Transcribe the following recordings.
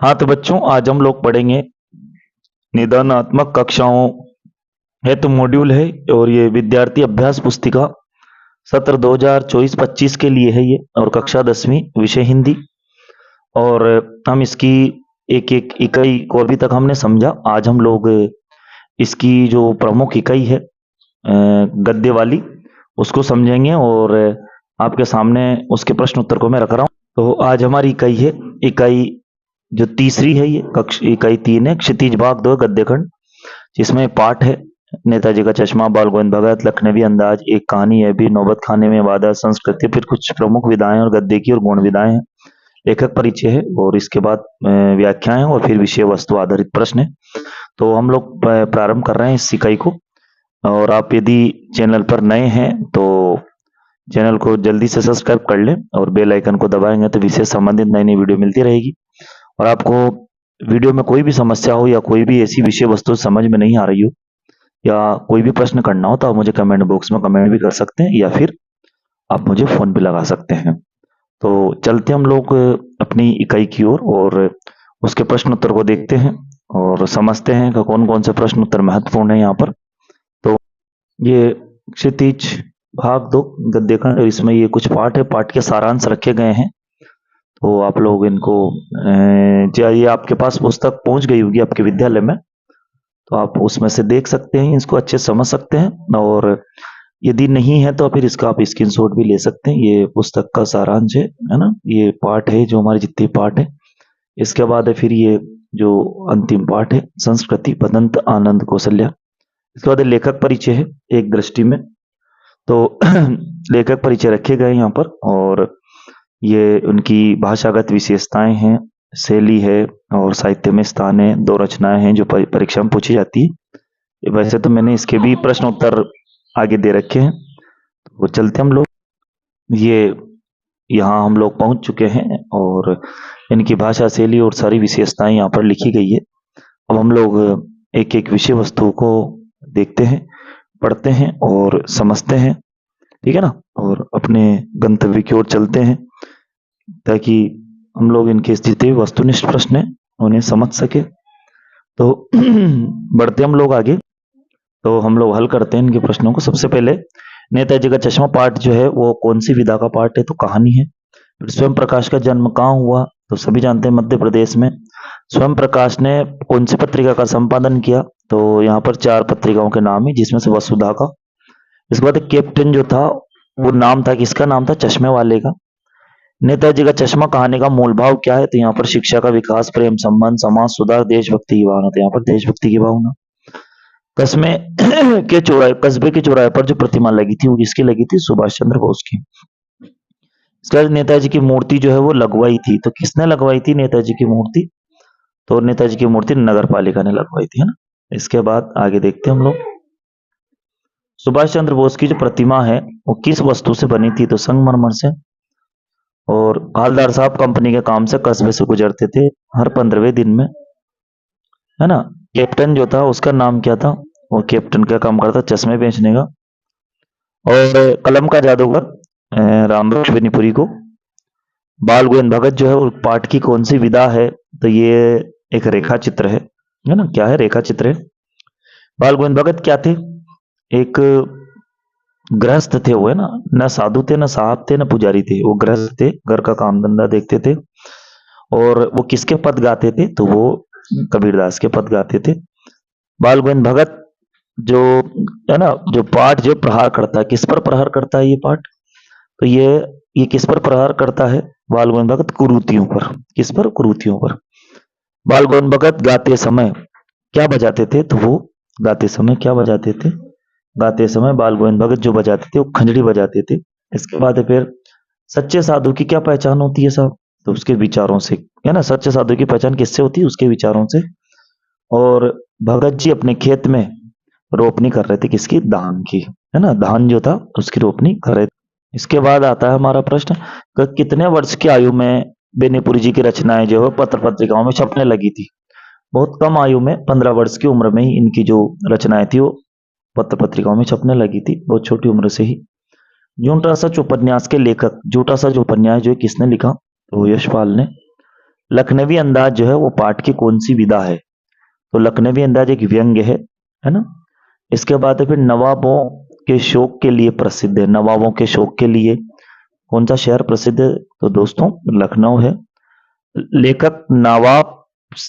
हाँ तो बच्चों, आज हम लोग पढ़ेंगे निदानात्मक कक्षाओं हेतु मॉड्यूल है। और ये विद्यार्थी अभ्यास पुस्तिका सत्र 2024-25 के लिए है ये, और कक्षा 10वीं विषय हिंदी। और हम इसकी एक एक इकाई को अभी तक हमने समझा। आज हम लोग इसकी जो प्रमुख इकाई है गद्य वाली, उसको समझेंगे। और आपके सामने उसके प्रश्न उत्तर को मैं रख रहा हूँ। तो आज हमारी इकाई है, इकाई जो तीसरी है, ये कक्ष इकाई 3 है, क्षितिज भाग 2 गद्य खंड, जिसमें पाठ है नेताजी का चश्मा, बाल गोविंद भगत, लखनवी अंदाज, एक कहानी है भी, नौबत खाने में वादा, संस्कृति, फिर कुछ प्रमुख विधाएं और गद्य की और गौण विधाएं हैं, लेखक परिचय है, और इसके बाद व्याख्याएं, और फिर विषय वस्तु आधारित प्रश्न है। तो हम लोग प्रारंभ कर रहे हैं इस इकाई को। और आप यदि चैनल पर नए हैं तो चैनल को जल्दी से सब्सक्राइब कर लें, और बेल आइकन को दबाएंगे तो विषय संबंधित नई नई वीडियो मिलती रहेगी। और आपको वीडियो में कोई भी समस्या हो, या कोई भी ऐसी विषय वस्तु समझ में नहीं आ रही हो, या कोई भी प्रश्न करना हो, तो आप मुझे कमेंट बॉक्स में कमेंट भी कर सकते हैं, या फिर आप मुझे फोन भी लगा सकते हैं। तो चलते हम लोग अपनी इकाई की ओर, और उसके प्रश्न उत्तर को देखते हैं और समझते हैं कि कौन कौन से प्रश्न उत्तर महत्वपूर्ण है यहाँ पर। तो ये क्षितिज भाग 2 गद्य खंड, इसमें ये कुछ पाठ है, पाठ के सारांश रखे गए हैं। तो आप लोग इनको ये आपके पास पुस्तक पहुंच गई होगी आपके विद्यालय में, तो आप उसमें से देख सकते हैं, इसको अच्छे से समझ सकते हैं। और यदि नहीं है तो फिर इसका आप स्क्रीनशॉट भी ले सकते हैं। ये पुस्तक का सारांश है ना। ये पाठ है जो हमारे जितने पाठ है। इसके बाद है फिर ये जो अंतिम पाठ है, संस्कृति, बदंत, आनंद, कौशल्या। इसके बाद लेखक परिचय है एक दृष्टि में। तो लेखक परिचय रखे गए यहाँ पर, और ये उनकी भाषागत विशेषताएं हैं, शैली है, और साहित्य में स्थान है, 2 रचनाएं हैं जो परीक्षा में पूछी जाती है। वैसे तो मैंने इसके भी प्रश्न उत्तर आगे दे रखे हैं। तो चलते हम लोग, ये यहाँ हम लोग पहुंच चुके हैं, और इनकी भाषा, शैली और सारी विशेषताएं यहाँ पर लिखी गई है। अब हम लोग एक एक विषय वस्तु को देखते हैं, पढ़ते हैं और समझते हैं, ठीक है ना। और अपने गंतव्य की ओर चलते हैं, ताकि हम लोग इनके जितने वस्तुनिष्ठ प्रश्न है उन्हें समझ सके। तो बढ़ते हम लोग आगे, तो हम लोग हल करते हैं इनके प्रश्नों को। सबसे पहले नेताजी का चश्मा पाठ जो है वो कौन सी विधा का पाठ है, तो कहानी है। फिर स्वयं प्रकाश का जन्म कहाँ हुआ, तो सभी जानते हैं मध्य प्रदेश में। स्वयं प्रकाश ने कौन सी पत्रिका का संपादन किया, तो यहाँ पर 4 पत्रिकाओं के नाम है, जिसमें से वसुधा का। इसके बाद कैप्टन जो था वो नाम था, किसका नाम था, चश्मे वाले का। नेताजी का चश्मा कहानी का मूल भाव क्या है, तो यहाँ पर शिक्षा का विकास, प्रेम संबंध, समाज सुधार, देशभक्ति की भावना। तो यहाँ पर देशभक्ति की भावना। कस्बे के चौराहे पर जो प्रतिमा लगी थी वो किसकी लगी थी, सुभाष चंद्र बोस की। इसके बाद नेताजी की मूर्ति जो है वो लगवाई थी, तो किसने लगवाई थी नेताजी की मूर्ति, तो नेताजी की मूर्ति नगर पालिका ने लगवाई थी, है ना। इसके बाद आगे देखते हैं हम लोग, सुभाष चंद्र बोस की जो प्रतिमा है वो किस वस्तु से बनी थी, तो संगमरमर से। और हवलदार साहब कंपनी के काम से कस्बे से गुजरते थे हर 15वें दिन में, है ना। कैप्टन जो था उसका नाम क्या था, वो कैप्टन का काम करता चश्मे बेचने का। और कलम का जादूगर राम लक्ष्मणपुरी को। बाल गोविंद भगत जो है वो पाठ की कौन सी विधा है, तो ये एक रेखा चित्र है ना। क्या है, रेखा चित्र है। बाल गोविंद भगत क्या थे, एक गृहस्थ थे वो, है ना। न साधु थे, न साहब थे, न पुजारी थे, वो गृहस्थ थे, घर का काम धंधा देखते थे। और वो किसके पद गाते थे, तो वो कबीरदास के पद गाते थे। बाल गोविंद भगत जो है ना, जो पाठ जो प्रहार करता है, किस पर प्रहार करता है ये पाठ, तो ये किस पर प्रहार करता है, बाल गोविंद भगत कुरीतियों पर। किस पर, कुरीतियों पर। बाल गोविंद भगत गाते समय क्या बजाते थे, तो वो गाते समय क्या बजाते थे, गाते समय बाल गोविंद भगत जो बजाते थे वो खंजरी बजाते थे। इसके बाद फिर सच्चे साधु की क्या पहचान होती है साहब, तो उसके विचारों से, है ना। सच्चे साधु की पहचान किससे होती है, उसके विचारों से। और भगत जी अपने खेत में रोपनी कर रहे थे, किसकी, धान की, है ना। धान जो था उसकी रोपनी कर रहे थे। इसके बाद आता है हमारा प्रश्न, कितने वर्ष की आयु में बेनीपुरी जी की रचनाएं जो है पत्र पत्रिकाओं में छपने लगी थी। बहुत कम आयु में, 15 वर्ष की उम्र में ही इनकी जो रचनाएं थी वो पत्र पत्रिकाओं में छपने लगी थी, बहुत छोटी उम्र से ही। झूठा सच उपन्यास के लेखक, झूठा सच उपन्यास जो किसने लिखा, तो यशपाल ने। लखनवी अंदाज जो है वो पाठ की कौन सी विधा है? तो लखनवी अंदाज एक व्यंग्य है ना। इसके बाद है फिर नवाबों के शौक के लिए प्रसिद्ध है। नवाबों के शौक के लिए कौन सा शहर प्रसिद्ध है? तो दोस्तों लखनऊ है। लेखक नवाब,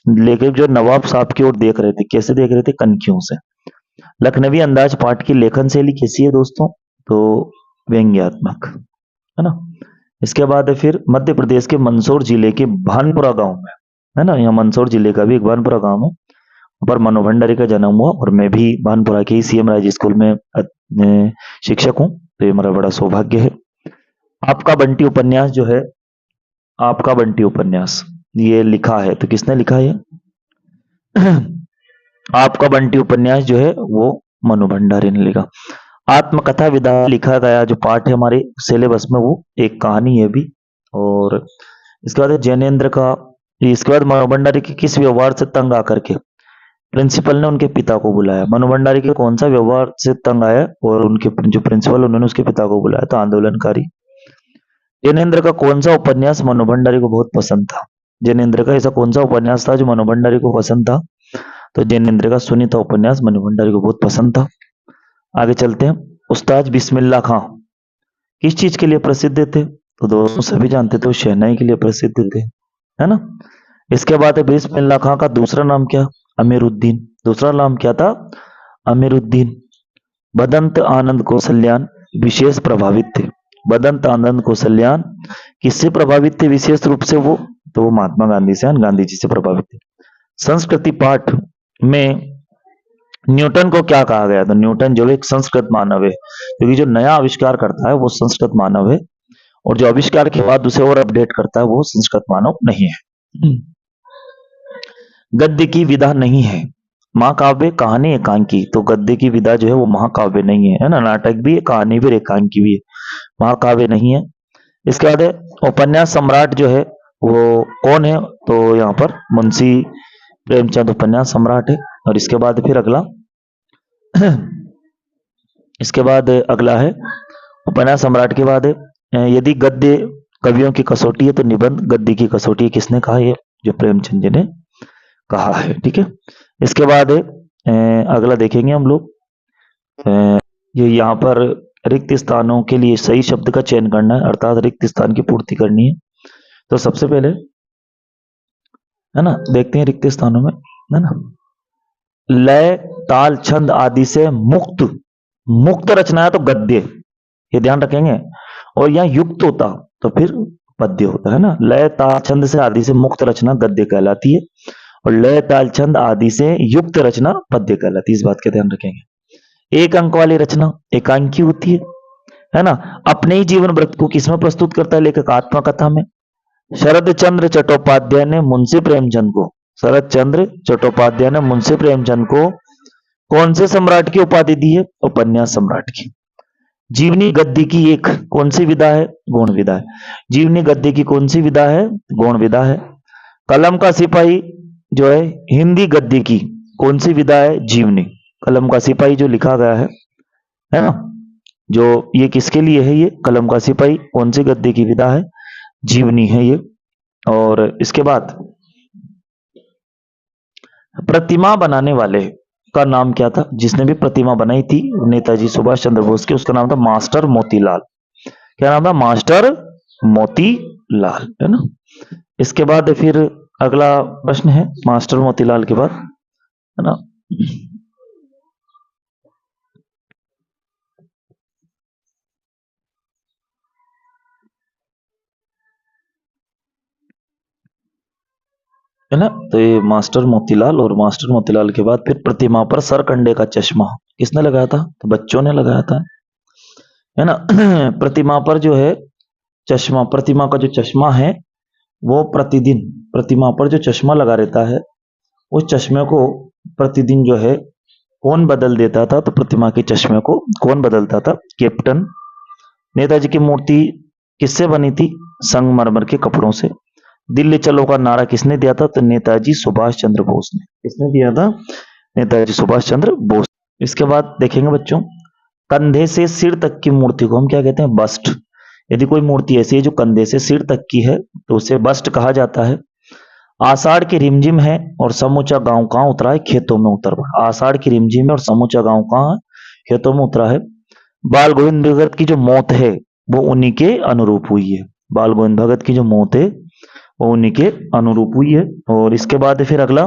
लेखक जो नवाब साहब की ओर देख रहे थे, कैसे देख रहे थे? कनखियों से। लखनवी अंदाज पाठ की लेखन शैली कैसी है दोस्तों? तो व्यंग्यात्मक, है ना। इसके बाद है फिर मध्य प्रदेश के मंदसौर जिले के भानपुरा गांव में, है ना, यहाँ मंदसौर जिले का भी एक भानपुरा गांव है, पर मनु भंडारी का जन्म हुआ। और मैं भी भानपुरा के ही सीएम राज स्कूल में शिक्षक हूँ, तो ये मेरा बड़ा सौभाग्य है। आपका बंटी उपन्यास जो है, आपका बंटी उपन्यास ये लिखा है, तो किसने लिखा है? आपका बंटी उपन्यास जो है वो मनु भंडारी ने लिखा। आत्मकथा विधा लिखा गया जो पाठ है हमारे सिलेबस में, वो एक कहानी है भी। और इसके बाद जैनेन्द्र का, इसके बाद मनु भंडारी के किस व्यवहार से तंग आकर के प्रिंसिपल ने उनके पिता को बुलाया? मनु भंडारी के कौन सा व्यवहार से तंग आया और उनके जो प्रिंसिपल उन्होंने उसके पिता को बुलाया? तो आंदोलनकारी। जैनेन्द्र का कौन सा उपन्यास मनु भंडारी को बहुत पसंद था? जैनेन्द्र का ऐसा कौन सा उपन्यास था जो मनु भंडारी को पसंद था? तो जैनेन्द्र का सुनीता उपन्यास मनु भंडारी को बहुत पसंद था। आगे चलते हैं। उस्ताद बिस्मिल्लाह खां किस चीज के लिए प्रसिद्ध थे? तो दोस्तों सभी जानते थे वो शहनाई के लिए प्रसिद्ध थे, है ना। इसके बाद है बिस्मिल्लाह खां का दूसरा नाम क्या? अमीरुद्दीन। दूसरा नाम क्या था? अमीरुद्दीन। बदंत आनंद कौशल्यान विशेष प्रभावित थे। बदंत आनंद कौशल्यान किससे प्रभावित थे विशेष रूप से? वो तो वो महात्मा गांधी से, गांधी जी से प्रभावित थे। संस्कृति पाठ में न्यूटन को क्या कहा गया? तो न्यूटन जो एक संस्कृत मानव है, क्योंकि जो नया आविष्कार करता है वो संस्कृत मानव है, और जो आविष्कार के बाद उसे और अपडेट करता है वो संस्कृत मानव नहीं है। गद्य की विधा नहीं है। महाकाव्य, कहानी, एकांकी। तो गद्य की विधा जो है वो महाकाव्य नहीं है ना। नाटक भी है, कहानी भी, एकांकी भी है, महाकाव्य नहीं है। इसके बाद है उपन्यास सम्राट जो है वो कौन है? तो यहाँ पर मुंशी प्रेमचंद उपन्यास सम्राट है। और इसके बाद फिर अगला इसके बाद अगला है उपन्यास सम्राट के बाद है यदि गद्य कवियों की कसौटी है तो निबंध गद्य की कसौटी है। किसने कहा? ये जो प्रेमचंद जी ने कहा है, ठीक है। इसके बाद अगला देखेंगे हम लोग, ये यहाँ पर रिक्त स्थानों के लिए सही शब्द का चयन करना है, अर्थात रिक्त स्थान की पूर्ति करनी है। तो सबसे पहले, है ना, देखते हैं रिक्त स्थानों में, है ना, लय, ताल, छंद आदि से मुक्त, मुक्त रचना है तो गद्य, ये ध्यान रखेंगे। और यहाँ युक्त होता तो फिर पद्य होता है ना। लय, ताल, छंद से आदि से मुक्त रचना गद्य कहलाती है, और लय, ताल, छंद आदि से युक्त रचना पद्य कहलाती है। इस बात का ध्यान रखेंगे। एक अंक वाली रचना एकांकी होती है ना। अपने ही जीवन वृत्त को किसमें प्रस्तुत करता है लेखक? आत्मकथा में। शरद चंद्र चट्टोपाध्याय ने मुंशी प्रेमचंद को, शरद चंद्र चट्टोपाध्याय ने मुंशी प्रेमचंद को कौन से सम्राट की उपाधि दी है? उपन्यास सम्राट की। जीवनी गद्य की एक कौन सी विधा है? गौण विधा है। जीवनी गद्य की कौन सी विधा है? गौण विधा है। कलम का सिपाही जो है हिंदी गद्य की कौन सी विधा है? जीवनी। कलम का सिपाही जो लिखा गया है ना, जो ये किसके लिए है? ये कलम का सिपाही कौन सी गद्य की विधा है? जीवनी है ये। और इसके बाद प्रतिमा बनाने वाले का नाम क्या था? जिसने भी प्रतिमा बनाई थी नेताजी सुभाष चंद्र बोस की, उसका नाम था मास्टर मोतीलाल। क्या नाम था? मास्टर मोतीलाल, है ना। इसके बाद फिर अगला प्रश्न है मास्टर मोतीलाल के बाद, है ना। है ना, तो ये मास्टर मोतीलाल, और मास्टर मोतीलाल के बाद फिर प्रतिमा पर सरकंडे का चश्मा किसने लगाया था? तो बच्चों ने लगाया था, है ना। प्रतिमा पर जो है चश्मा, प्रतिमा का जो चश्मा है वो प्रतिदिन प्रतिमा पर जो चश्मा लगा रहता है उस चश्मे को प्रतिदिन जो है कौन बदल देता था? तो प्रतिमा के चश्मे को कौन बदलता था? कैप्टन। नेताजी की मूर्ति किससे बनी थी? संगमरमर के कपड़ों से। दिल्ली चलो का नारा किसने दिया था? तो नेताजी सुभाष चंद्र बोस ने। किसने दिया था? नेताजी सुभाष चंद्र बोस। इसके बाद देखेंगे बच्चों, कंधे से सिर तक की मूर्ति को हम क्या कहते हैं? बस्ट। यदि कोई मूर्ति ऐसी है जो कंधे से सिर तक की है तो उसे बस्ट कहा जाता है। आषाढ़ की रिमझिम है और समूचा गांव कहाँ उतरा है? खेतों में उतर पड़ा। आषाढ़ की रिमझिम है और समूचा गांव कहाँ है? खेतों में उतरा है। बाल गोविंद भगत की जो मौत है वो उन्हीं के अनुरूप हुई है। बाल गोविंद भगत की जो मौत है वो उन्हीं के अनुरूप हुई है। और इसके बाद फिर अगला,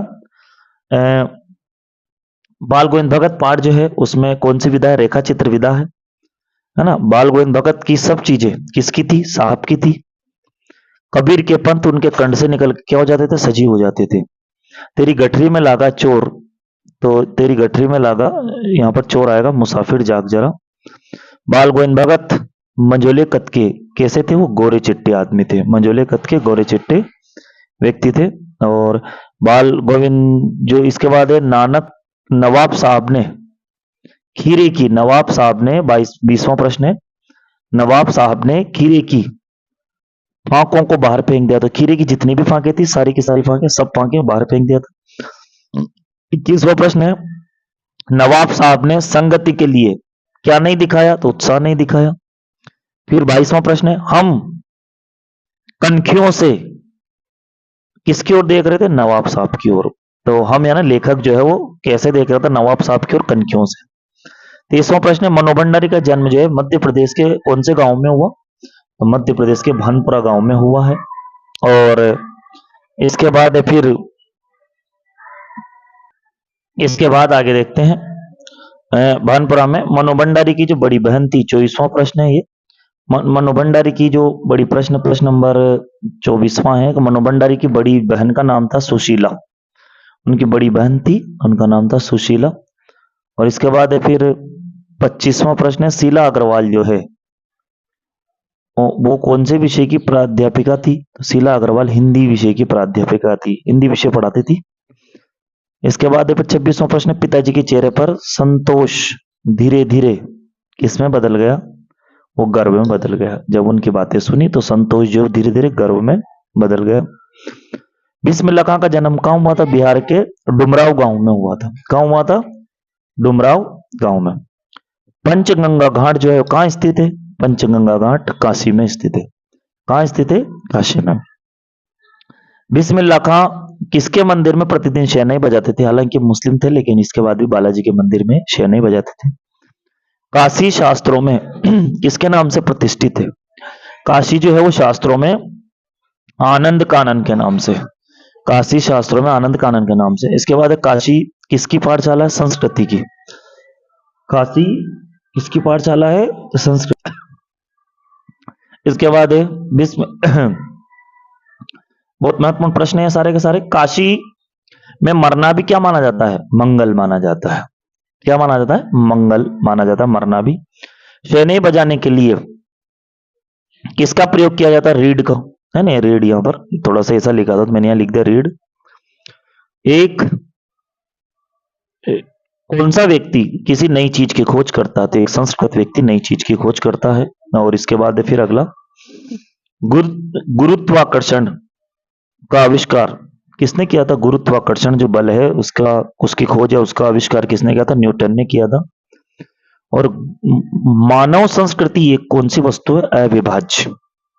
बाल गोविंद भगत पाठ जो है उसमें कौन सी विधा है? रेखा चित्र विधा है ना। बाल गोविंद भगत की सब चीजें किसकी थी? साहब की थी। कबीर के पंथ उनके कंठ से निकल के क्या हो जाते थे? सजीव हो जाते थे। तेरी गठरी में लागा चोर, तो तेरी गठरी में लागा, यहाँ पर चोर आएगा, मुसाफिर जाग जरा। बाल गोविंद भगत मंझोले कद के कैसे थे? वो गोरे चिट्टे आदमी थे। मंझोले कद के गोरे चिट्टे व्यक्ति थे। और बाल गोविंद जो इसके बाद है, नानक नवाब साहब ने खीरे की, नवाब साहब ने 20वां प्रश्न है, नवाब साहब ने खीरे की फांकों को बाहर फेंक दिया। तो खीरे की जितनी भी फांके थी सारी की सारी फांके, सब फांके बाहर फेंक दिया था। 21वां प्रश्न है, नवाब साहब ने संगति के लिए क्या नहीं दिखाया? तो उत्साह नहीं दिखाया। फिर 22वां प्रश्न है, हम कनखियों से किसकी ओर देख रहे थे? नवाब साहब की ओर। तो हम यानी लेखक जो है वो कैसे देख रहा था? नवाब साहब की ओर कनखियों से। 23वां प्रश्न है, मनोभंडारी का जन्म जो है मध्य प्रदेश के कौन से गांव में हुआ? तो मध्य प्रदेश के भानपुरा गांव में हुआ है। और इसके बाद फिर इसके बाद आगे देखते हैं, भानपुरा में मनोभंडारी की जो बड़ी बहन थी, 24वां प्रश्न है ये। मनोभंडारी की जो बड़ी प्रश्न नंबर 24वां है। मनोभंडारी की बड़ी बहन का नाम था सुशीला। उनकी बड़ी बहन थी, उनका नाम था सुशीला। और इसके बाद है फिर 25वां प्रश्न है, शीला अग्रवाल जो है वो कौन से विषय की प्राध्यापिका थी? तो शीला अग्रवाल हिंदी विषय की प्राध्यापिका थी, हिंदी विषय पढ़ाती थी। इसके बाद 26वां प्रश्न, पिताजी के चेहरे पर संतोष धीरे धीरे किसमें बदल गया? वो गर्व में बदल गया। जब उनकी बातें सुनी तो संतोष जो धीरे धीरे गर्व में बदल गया। बिस्मिल्लाह खां का जन्म कहाँ हुआ था? बिहार के डुमराव गांव में हुआ था। कहाँ हुआ था? डुमराव गांव में। पंचगंगा घाट जो है कहाँ स्थित है? पंचगंगा घाट काशी में स्थित है। कहाँ स्थित है? काशी में। बिस्मिल्लाह खां किसके मंदिर में प्रतिदिन शहनाई बजाते थे? हालांकि मुस्लिम थे लेकिन इसके बाद भी बालाजी के मंदिर में शहनाई बजाते थे। काशी शास्त्रों में किसके नाम से प्रतिष्ठित है? काशी जो है वो शास्त्रों में आनंद कानन के नाम से, काशी शास्त्रों में आनंद कानन के नाम से। इसके बाद है, काशी किसकी पाठशाला है? संस्कृति की। काशी किसकी पाठशाला है? तो संस्कृत। इसके बाद है विश्व बहुत महत्वपूर्ण प्रश्न है सारे के सारे। काशी में मरना भी क्या माना जाता है? मंगल माना जाता है। क्या माना जाता है? मंगल माना जाता है, मरना भी। शहनाई बजाने के लिए किसका प्रयोग किया जाता है? रीड का, है ना। रीड यहां पर थोड़ा सा ऐसा लिखा था तो मैंने यहां लिख दिया रीड। एक कौन सा व्यक्ति किसी नई चीज की खोज करता है? तो एक संस्कृत व्यक्ति नई चीज की खोज करता है। और इसके बाद फिर अगला, गुरुत्वाकर्षण का आविष्कार किसने किया था? गुरुत्वाकर्षण जो बल है उसका, उसकी खोज है, उसका आविष्कार किसने किया था? न्यूटन ने किया था। और मानव संस्कृति एक कौन सी वस्तु है? अविभाज्य।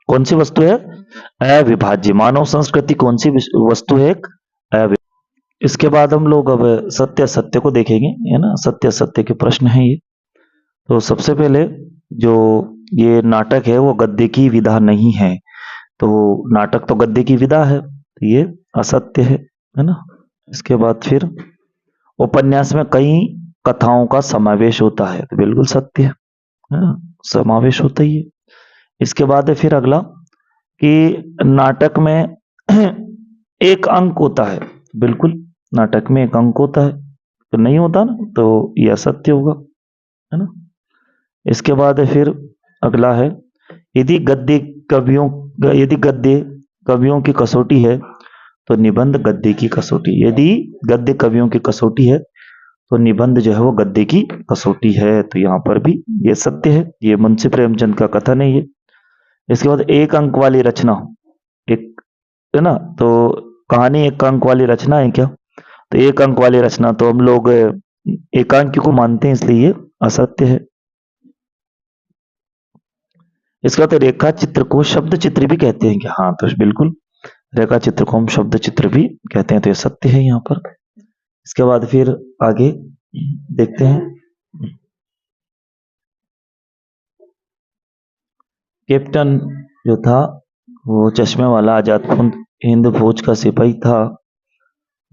कौन सी वस्तु है? अविभाज्य। मानव संस्कृति कौन सी वस्तु है? एक अविभाज्य। इसके बाद हम लोग अब सत्य सत्य को देखेंगे, है ना। सत्य सत्य के प्रश्न है ये। तो सबसे पहले जो ये नाटक है वो गद्य की विधा नहीं है। तो नाटक तो गद्य की विधा है, तो ये असत्य है ना। इसके बाद फिर उपन्यास में कई कथाओं का समावेश होता है, तो बिल्कुल सत्य है ना? समावेश होता ही है। इसके बाद है फिर अगला कि नाटक में एक अंक होता है, बिल्कुल नाटक में एक अंक होता है, तो नहीं होता ना, तो यह असत्य होगा, है ना। इसके बाद है फिर अगला है, यदि गद्य कवियों की कसौटी है तो निबंध गद्य की कसौटी। यदि गद्य कवियों की कसौटी है तो निबंध जो है वो गद्य की कसौटी है। तो यहाँ पर भी ये सत्य है, ये मुंशी प्रेमचंद का कथन है ये। इसके बाद एक अंक वाली रचना, एक है ना, तो कहानी एक अंक वाली रचना है क्या? तो एक अंक वाली रचना तो हम लोग एकांकी को मानते हैं, इसलिए ये असत्य है। इसके बाद रेखा चित्र को शब्द चित्र भी कहते हैं क्या? हाँ, तो बिल्कुल रेखा चित्र को हम शब्द चित्र भी कहते हैं, तो ये सत्य है यहाँ पर। इसके बाद फिर आगे देखते हैं। कैप्टन जो था वो चश्मे वाला आजाद हिंद फौज का सिपाही था,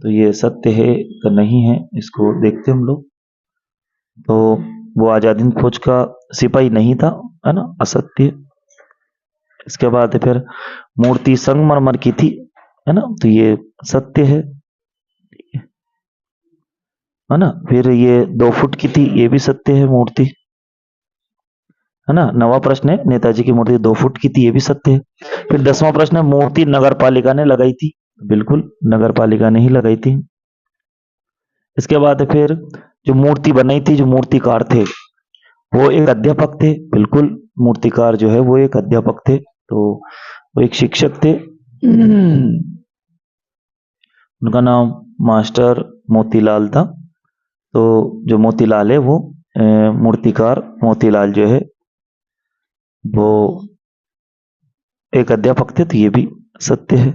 तो ये सत्य है तो नहीं है, इसको देखते हम लोग। तो वो आजाद हिंद फौज का सिपाही नहीं था, है ना, असत्य। इसके बाद फिर मूर्ति संगमरमर की थी, है ना, तो ये सत्य है ना। फिर ये 2 फुट की थी, ये भी सत्य है मूर्ति, है ना। 9वां प्रश्न है नेताजी की मूर्ति 2 फुट की थी, ये भी सत्य है। फिर 10वां प्रश्न है मूर्ति नगर पालिका ने लगाई थी, बिल्कुल नगर पालिका ने ही लगाई थी। इसके बाद फिर जो मूर्ति बनाई थी, जो मूर्तिकार थे वो एक अध्यापक थे, बिल्कुल मूर्तिकार जो है वो एक अध्यापक थे, तो वो एक शिक्षक थे। उनका नाम मास्टर मोतीलाल था। तो जो मोतीलाल है वो मूर्तिकार मोतीलाल जो है वो एक अध्यापक थे, तो ये भी सत्य है।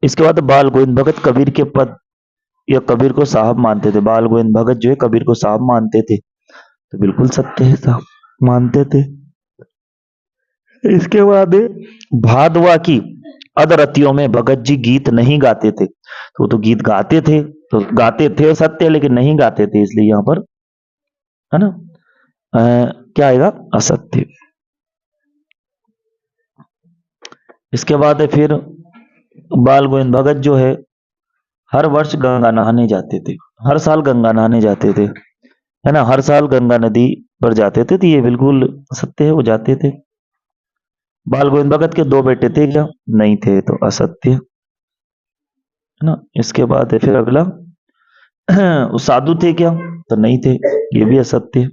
इसके बाद बाल गोविंद भगत कबीर के पद या कबीर को साहब मानते थे। बाल गोविंद भगत जो है कबीर को साहब मानते थे, तो बिल्कुल सत्य है, साहब मानते थे। इसके बाद भादवा की अधरतियों में भगत जी गीत नहीं गाते थे, तो गीत गाते थे, तो गाते थे सत्य, लेकिन नहीं गाते थे, इसलिए यहां पर, है ना, क्या आएगा, असत्य। इसके बाद फिर बाल गोविंद भगत जो है हर वर्ष गंगा नहाने जाते थे, हर साल गंगा नहाने जाते थे, है ना, हर साल गंगा नदी पर जाते थे, तो ये बिल्कुल सत्य है, वो जाते थे। बाल गोविंद भगत के 2 बेटे थे क्या, नहीं थे, तो असत्य, है ना। इसके बाद फिर अगला वो साधु थे क्या, तो नहीं थे, ये भी असत्य।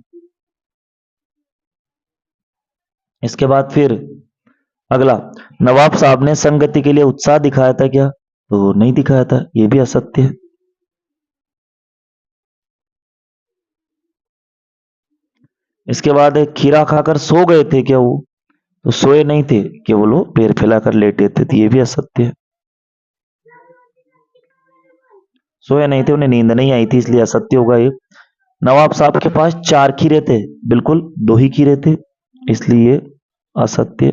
इसके बाद फिर अगला, नवाब साहब ने संगति के लिए उत्साह दिखाया था क्या, तो नहीं दिखाया था, ये भी असत्य है। इसके बाद खीरा खाकर सो गए थे क्या वो, तो सोए नहीं थे, केवल वो पैर फैलाकर लेटे थे, तो ये भी असत्य है। सोए नहीं थे, उन्हें नींद नहीं आई थी, इसलिए असत्य होगा ये। नवाब साहब के पास 4 खीरे थे, बिल्कुल 2 ही खीरे थे, इसलिए असत्य।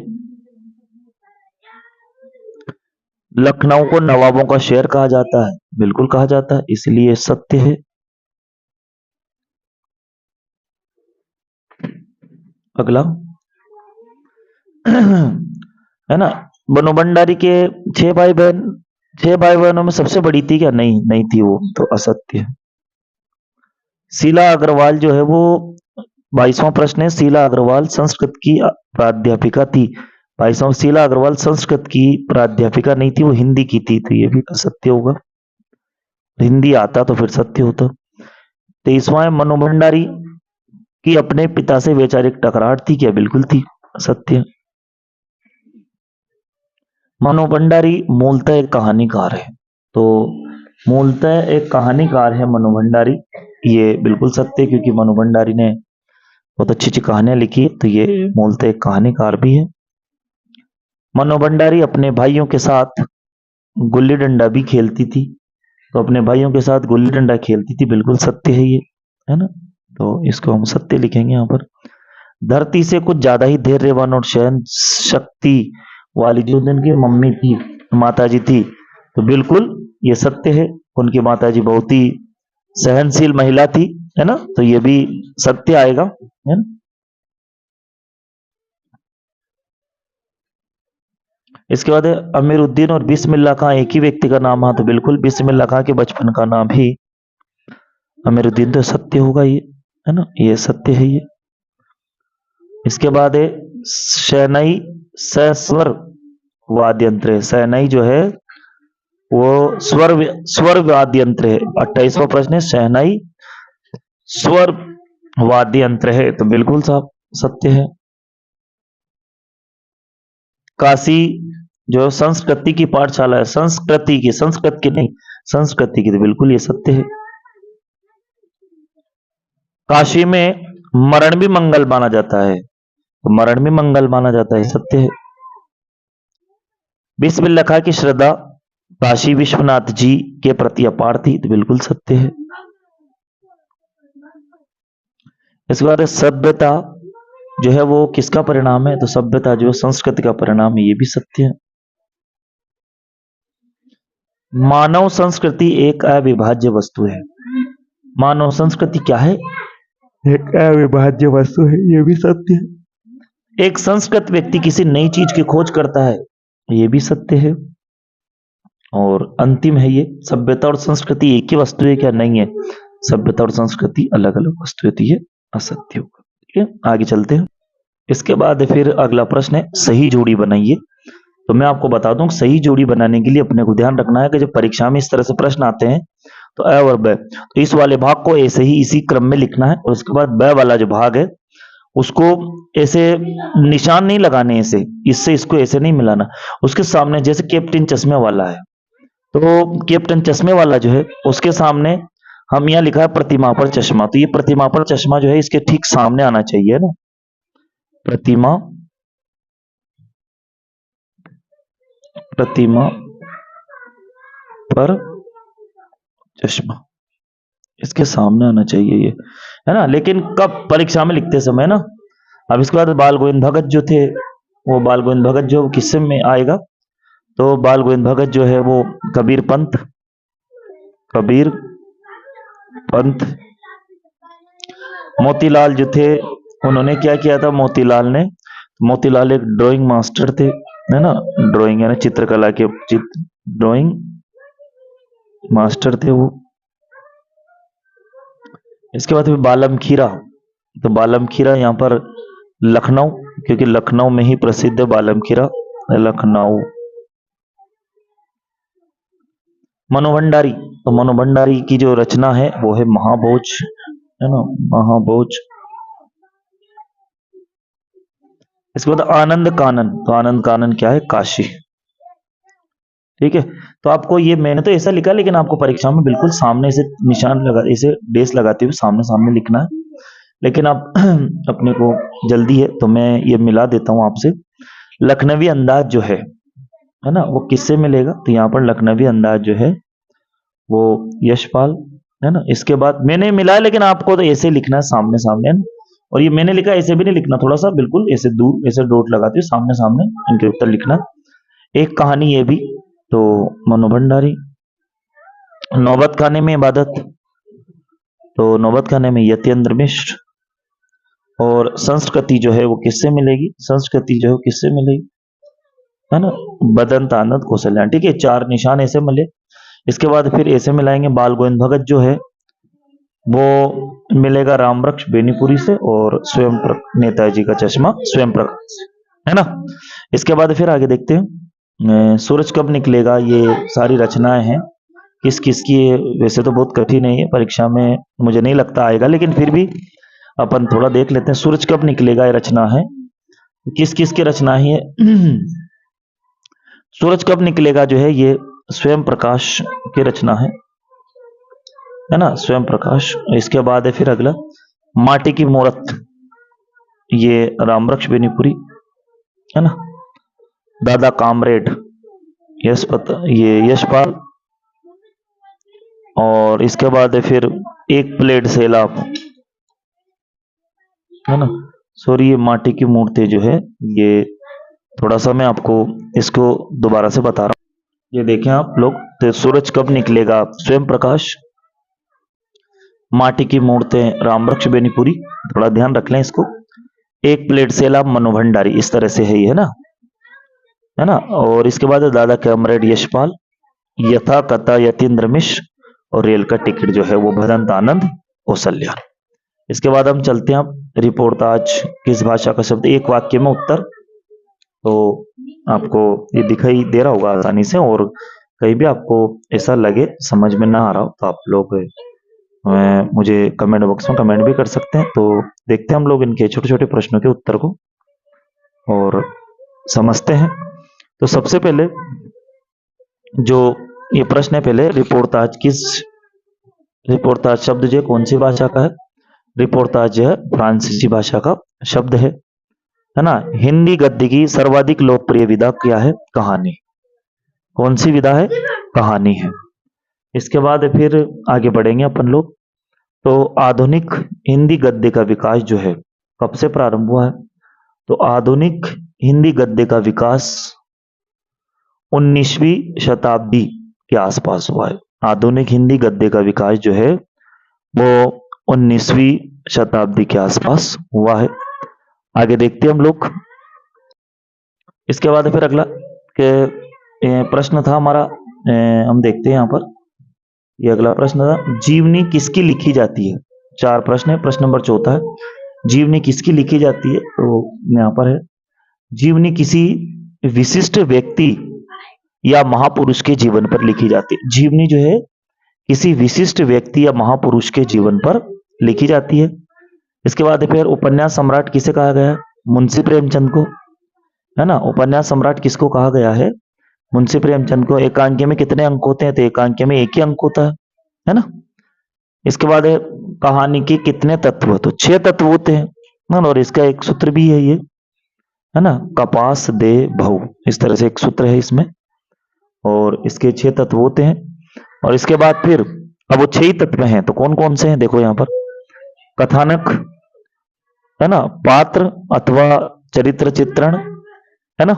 लखनऊ को नवाबों का शहर कहा जाता है, बिल्कुल कहा जाता है, इसलिए सत्य है। अगला है ना, बनो भंडारी के 6 भाई बहन, 6 भाई बहनों में सबसे बड़ी थी क्या, नहीं, नहीं थी वो, तो असत्य। शीला अग्रवाल जो है वो 22वां प्रश्न है, शीला अग्रवाल संस्कृत की प्राध्यापिका थी। 22वां, शीला अग्रवाल संस्कृत की प्राध्यापिका नहीं थी, वो हिंदी की थी, तो ये भी असत्य होगा, हिंदी आता तो फिर सत्य होता। 23वां है, मनु भंडारी की अपने पिता से वैचारिक टकरार थी क्या, बिल्कुल थी, सत्य। मनु भंडारी मूलतः एक कहानीकार है, तो मूलतः एक कहानीकार है मनु भंडारी, ये बिल्कुल सत्य, क्योंकि मनु भंडारी ने बहुत अच्छी अच्छी कहानियां लिखी है, तो ये मूलतः एक कहानीकार भी है। मनु भंडारी अपने भाइयों के साथ गुल्ली डंडा भी खेलती थी, तो अपने भाइयों के साथ गुल्ली डंडा खेलती थी, बिल्कुल सत्य है ये, है ना, तो इसको हम सत्य लिखेंगे यहाँ पर। धरती से कुछ ज्यादा ही धैर्यवान और सहन शक्ति वाली जो उनकी मम्मी थी, माता जी थी, तो बिल्कुल ये सत्य है, उनकी माता जी बहुत ही सहनशील महिला थी, है ना, तो ये भी सत्य आएगा, है ना। इसके बाद अमीरुद्दीन और बिस्मिल्लाह खां एक ही व्यक्ति का नाम है, तो बिल्कुल बिस्मिल्लाह खां के बचपन का नाम ही अमीरुद्दीन, तो सत्य होगा ये, है ना, ये सत्य है ये। इसके बाद है शहनाई सस्वर वाद्य यंत्र है, शहनाई जो है वो स्वर वाद्य यंत्र है। 28वां प्रश्न है, शहनाई स्वर वाद्य यंत्र है, तो बिल्कुल साहब सत्य है। काशी जो संस्कृति की पाठशाला है, संस्कृत की नहीं, संस्कृति की, तो बिल्कुल ये सत्य है। काशी में मरण भी मंगल माना जाता है, तो मरण भी मंगल माना जाता है, सत्य है। विश्व लखा की श्रद्धा काशी विश्वनाथ जी के प्रति अपार थी, तो बिल्कुल सत्य है। इसके बाद सभ्यता जो है वो किसका परिणाम है, तो सभ्यता जो है संस्कृति का परिणाम है, ये भी सत्य है। मानव संस्कृति एक अविभाज्य वस्तु है। मानव संस्कृति क्या है, एक अविभाज्य वस्तु है, ये भी सत्य है। एक संस्कृत व्यक्ति किसी नई चीज की खोज करता है, ये भी सत्य है। और अंतिम है ये, सभ्यता और संस्कृति एक ही वस्तु है क्या, नहीं है। सभ्यता और संस्कृति अलग अलग वस्तु है, तो ये असत्य होगा। ठीक है, आगे चलते हैं। इसके बाद फिर अगला प्रश्न है, सही जोड़ी बनाइए। तो मैं आपको बता दूं, सही जोड़ी बनाने के लिए अपने को ध्यान रखना है कि जब परीक्षा में इस तरह से प्रश्न आते हैं तो अ और ब, तो इस वाले भाग को ऐसे ही इसी क्रम में लिखना है। और उसके बाद ब वाला जो भाग है उसको ऐसे निशान नहीं लगाने, ऐसे इससे इसको ऐसे नहीं मिलाना। उसके सामने जैसे कैप्टन चश्मे वाला है, तो कैप्टन चश्मे वाला जो है उसके सामने हम यहाँ लिखा है प्रतिमा पर चश्मा, तो ये प्रतिमा पर चश्मा जो है इसके ठीक सामने आना चाहिए ना, प्रतिमा पर चश्मा इसके सामने आना चाहिए, ये है ना। लेकिन कब, परीक्षा में लिखते समय ना। अब इसके बाद बाल गोविंद भगत जो थे, वो बाल गोविंद भगत जो किससे में आएगा, तो बाल गोविंद भगत जो है वो कबीर पंथ मोतीलाल जो थे, उन्होंने क्या किया था, मोतीलाल एक ड्राइंग मास्टर थे, है ना। ड्राइंग है ना, चित्रकला के ड्राइंग मास्टर थे वो। इसके बाद बालम खीरा, तो बालम खीरा यहाँ पर लखनऊ, क्योंकि लखनऊ में ही प्रसिद्ध है बालम खीरा, लखनऊ। मनोभंडारी, तो मनोभंडारी की जो रचना है वो है महाभोज, है ना, महाभोज। इसके बाद आनंद कानन, तो आनंद कानन क्या है, काशी। ठीक है, तो आपको ये, मैंने तो ऐसा लिखा, लेकिन आपको परीक्षा में बिल्कुल सामने से निशान लगा, इसे डेस लगाते हुए सामने सामने लिखना है। लेकिन आप अपने को जल्दी है तो मैं ये मिला देता हूं आपसे। लखनवी अंदाज जो है ना, वो किससे मिलेगा, तो यहाँ पर लखनवी अंदाज जो है वो यशपाल, है ना। इसके बाद मैंने मिलाया, लेकिन आपको तो ऐसे लिखना है सामने सामने, है ना। और ये मैंने लिखा ऐसे भी नहीं लिखना, थोड़ा सा बिल्कुल ऐसे दूर, ऐसे डॉट लगाते हुए सामने सामने इनके उत्तर लिखना। एक कहानी ये भी, तो मनोभंडारी। नौबत खाने में इबादत, तो नौबत खाने में यतीन्द्र मिश्र। और संस्कृति जो है वो किससे मिलेगी, संस्कृति जो है किससे मिलेगी, है ना, बदंत आनंद कौशल्याण। ठीक है, चार निशान ऐसे मिले। इसके बाद फिर ऐसे मिलाएंगे, बाल गोविंद भगत जो है वो मिलेगा रामवृक्ष बेनीपुरी से, और स्वयं नेताजी का चश्मा स्वयं प्रकाश, है ना। इसके बाद फिर आगे देखते हैं, सूरज कब निकलेगा, ये सारी रचनाएं हैं किस किस की। वैसे तो बहुत कठिन है, परीक्षा में मुझे नहीं लगता आएगा, लेकिन फिर भी अपन थोड़ा देख लेते हैं। सूरज कब निकलेगा ये रचना है, किस किस की रचना है। सूरज कब निकलेगा जो है ये स्वयं प्रकाश की रचना है ना, स्वयं प्रकाश। इसके बाद है फिर अगला, माटी की मूरत, ये रामवृक्ष बेनीपुरी, है ना। दादा कामरेड, ये यशपाल। और इसके बाद है फिर एक प्लेट सैलाब, है ना। सॉरी, ये माटी की मूर्ति जो है, ये थोड़ा सा मैं आपको इसको दोबारा से बता रहा हूं। ये देखें आप लोग, तो सूरज कब निकलेगा स्वयं प्रकाश, माटी की मूर्तें रामवृक्ष बेनीपुरी, थोड़ा ध्यान रख लें इसको। एक प्लेट सैलाब मनोभंडारी, इस तरह से है ये, है ना। और इसके बाद दादा कामरेड यशपाल, यथा कथा यतीन्द्र मिश्र, और रेल का टिकट जो है वो भदंत आनंद कौशल्याण। इसके बाद हम चलते हैं, आप रिपोर्टाज किस भाषा का शब्द, एक वाक्य में उत्तर। तो आपको ये दिखाई दे रहा होगा आसानी से, और कहीं भी आपको ऐसा लगे समझ में ना आ रहा हो तो आप लोग मुझे कमेंट बॉक्स में कमेंट भी कर सकते हैं। तो देखते हैं हम लोग इनके छोटे छोटे प्रश्नों के उत्तर को और समझते हैं। तो सबसे पहले जो ये प्रश्न है, पहले रिपोर्टाज शब्द जो कौन सी भाषा का है, रिपोर्टाज जो है फ्रांसीसी भाषा का शब्द है ना। हिंदी गद्य की सर्वाधिक लोकप्रिय विधा क्या है, कहानी, कौन सी विधा है? कहानी है। इसके बाद फिर आगे बढ़ेंगे अपन लोग। तो आधुनिक हिंदी गद्य का विकास जो है कब से प्रारंभ हुआ है? तो आधुनिक हिंदी गद्य का विकास 19वीं शताब्दी के आसपास हुआ है। आधुनिक हिंदी गद्य का विकास जो है वो 19वीं शताब्दी के आसपास हुआ है। आगे देखते हैं हम लोग। इसके बाद फिर अगला के प्रश्न था हमारा, हम देखते हैं यहाँ पर। ये अगला प्रश्न था, जीवनी किसकी लिखी जाती है? 4 प्रश्न है। प्रश्न नंबर 4 है, जीवनी किसकी लिखी जाती है? तो यहाँ पर है, जीवनी किसी विशिष्ट व्यक्ति या महापुरुष के जीवन पर लिखी जाती है। जीवनी जो है किसी विशिष्ट व्यक्ति या महापुरुष के जीवन पर लिखी जाती है। इसके बाद फिर उपन्यास सम्राट किसे कहा गया है? मुंशी प्रेमचंद को, है ना। उपन्यास सम्राट किसको कहा गया है? मुंशी प्रेमचंद को। एकांकी में कितने अंक होते हैं? तो एकांकी में 1 ही अंक होता है ना। इसके बाद है, कहानी के कितने तत्व? तो 6 तत्व होते हैं, और इसका एक सूत्र भी है, ये है ना, कपास दे भऊ, इस तरह से एक सूत्र है इसमें, और इसके 6 तत्व होते हैं। और इसके बाद फिर अब वो 6 ही तत्व हैं, तो कौन कौन से हैं? देखो यहाँ पर, कथानक, है ना, पात्र अथवा चरित्र चित्रण, है ना,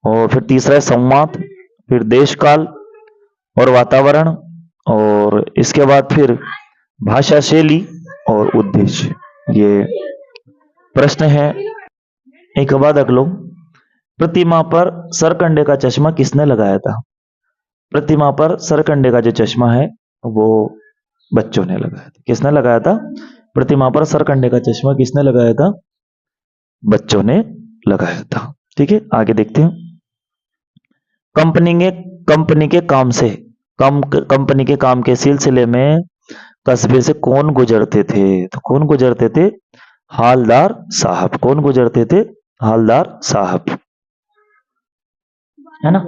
और फिर तीसरा है संवाद, फिर देश काल और वातावरण, और इसके बाद फिर भाषा शैली और उद्देश्य। ये प्रश्न है। एक बाद अगलो, प्रतिमा पर सरकंडे का चश्मा किसने लगाया था? प्रतिमा पर सरकंडे का जो चश्मा है वो बच्चों ने लगाया था। किसने लगाया था? प्रतिमा पर सरकंडे का चश्मा किसने लगाया था? बच्चों ने लगाया था। ठीक है, आगे देखते हैं। कंपनी के काम से कंपनी के काम के सिलसिले में कस्बे से कौन गुजरते थे? तो कौन गुजरते थे? हालदार साहब। कौन गुजरते थे? हालदार साहब, है ना।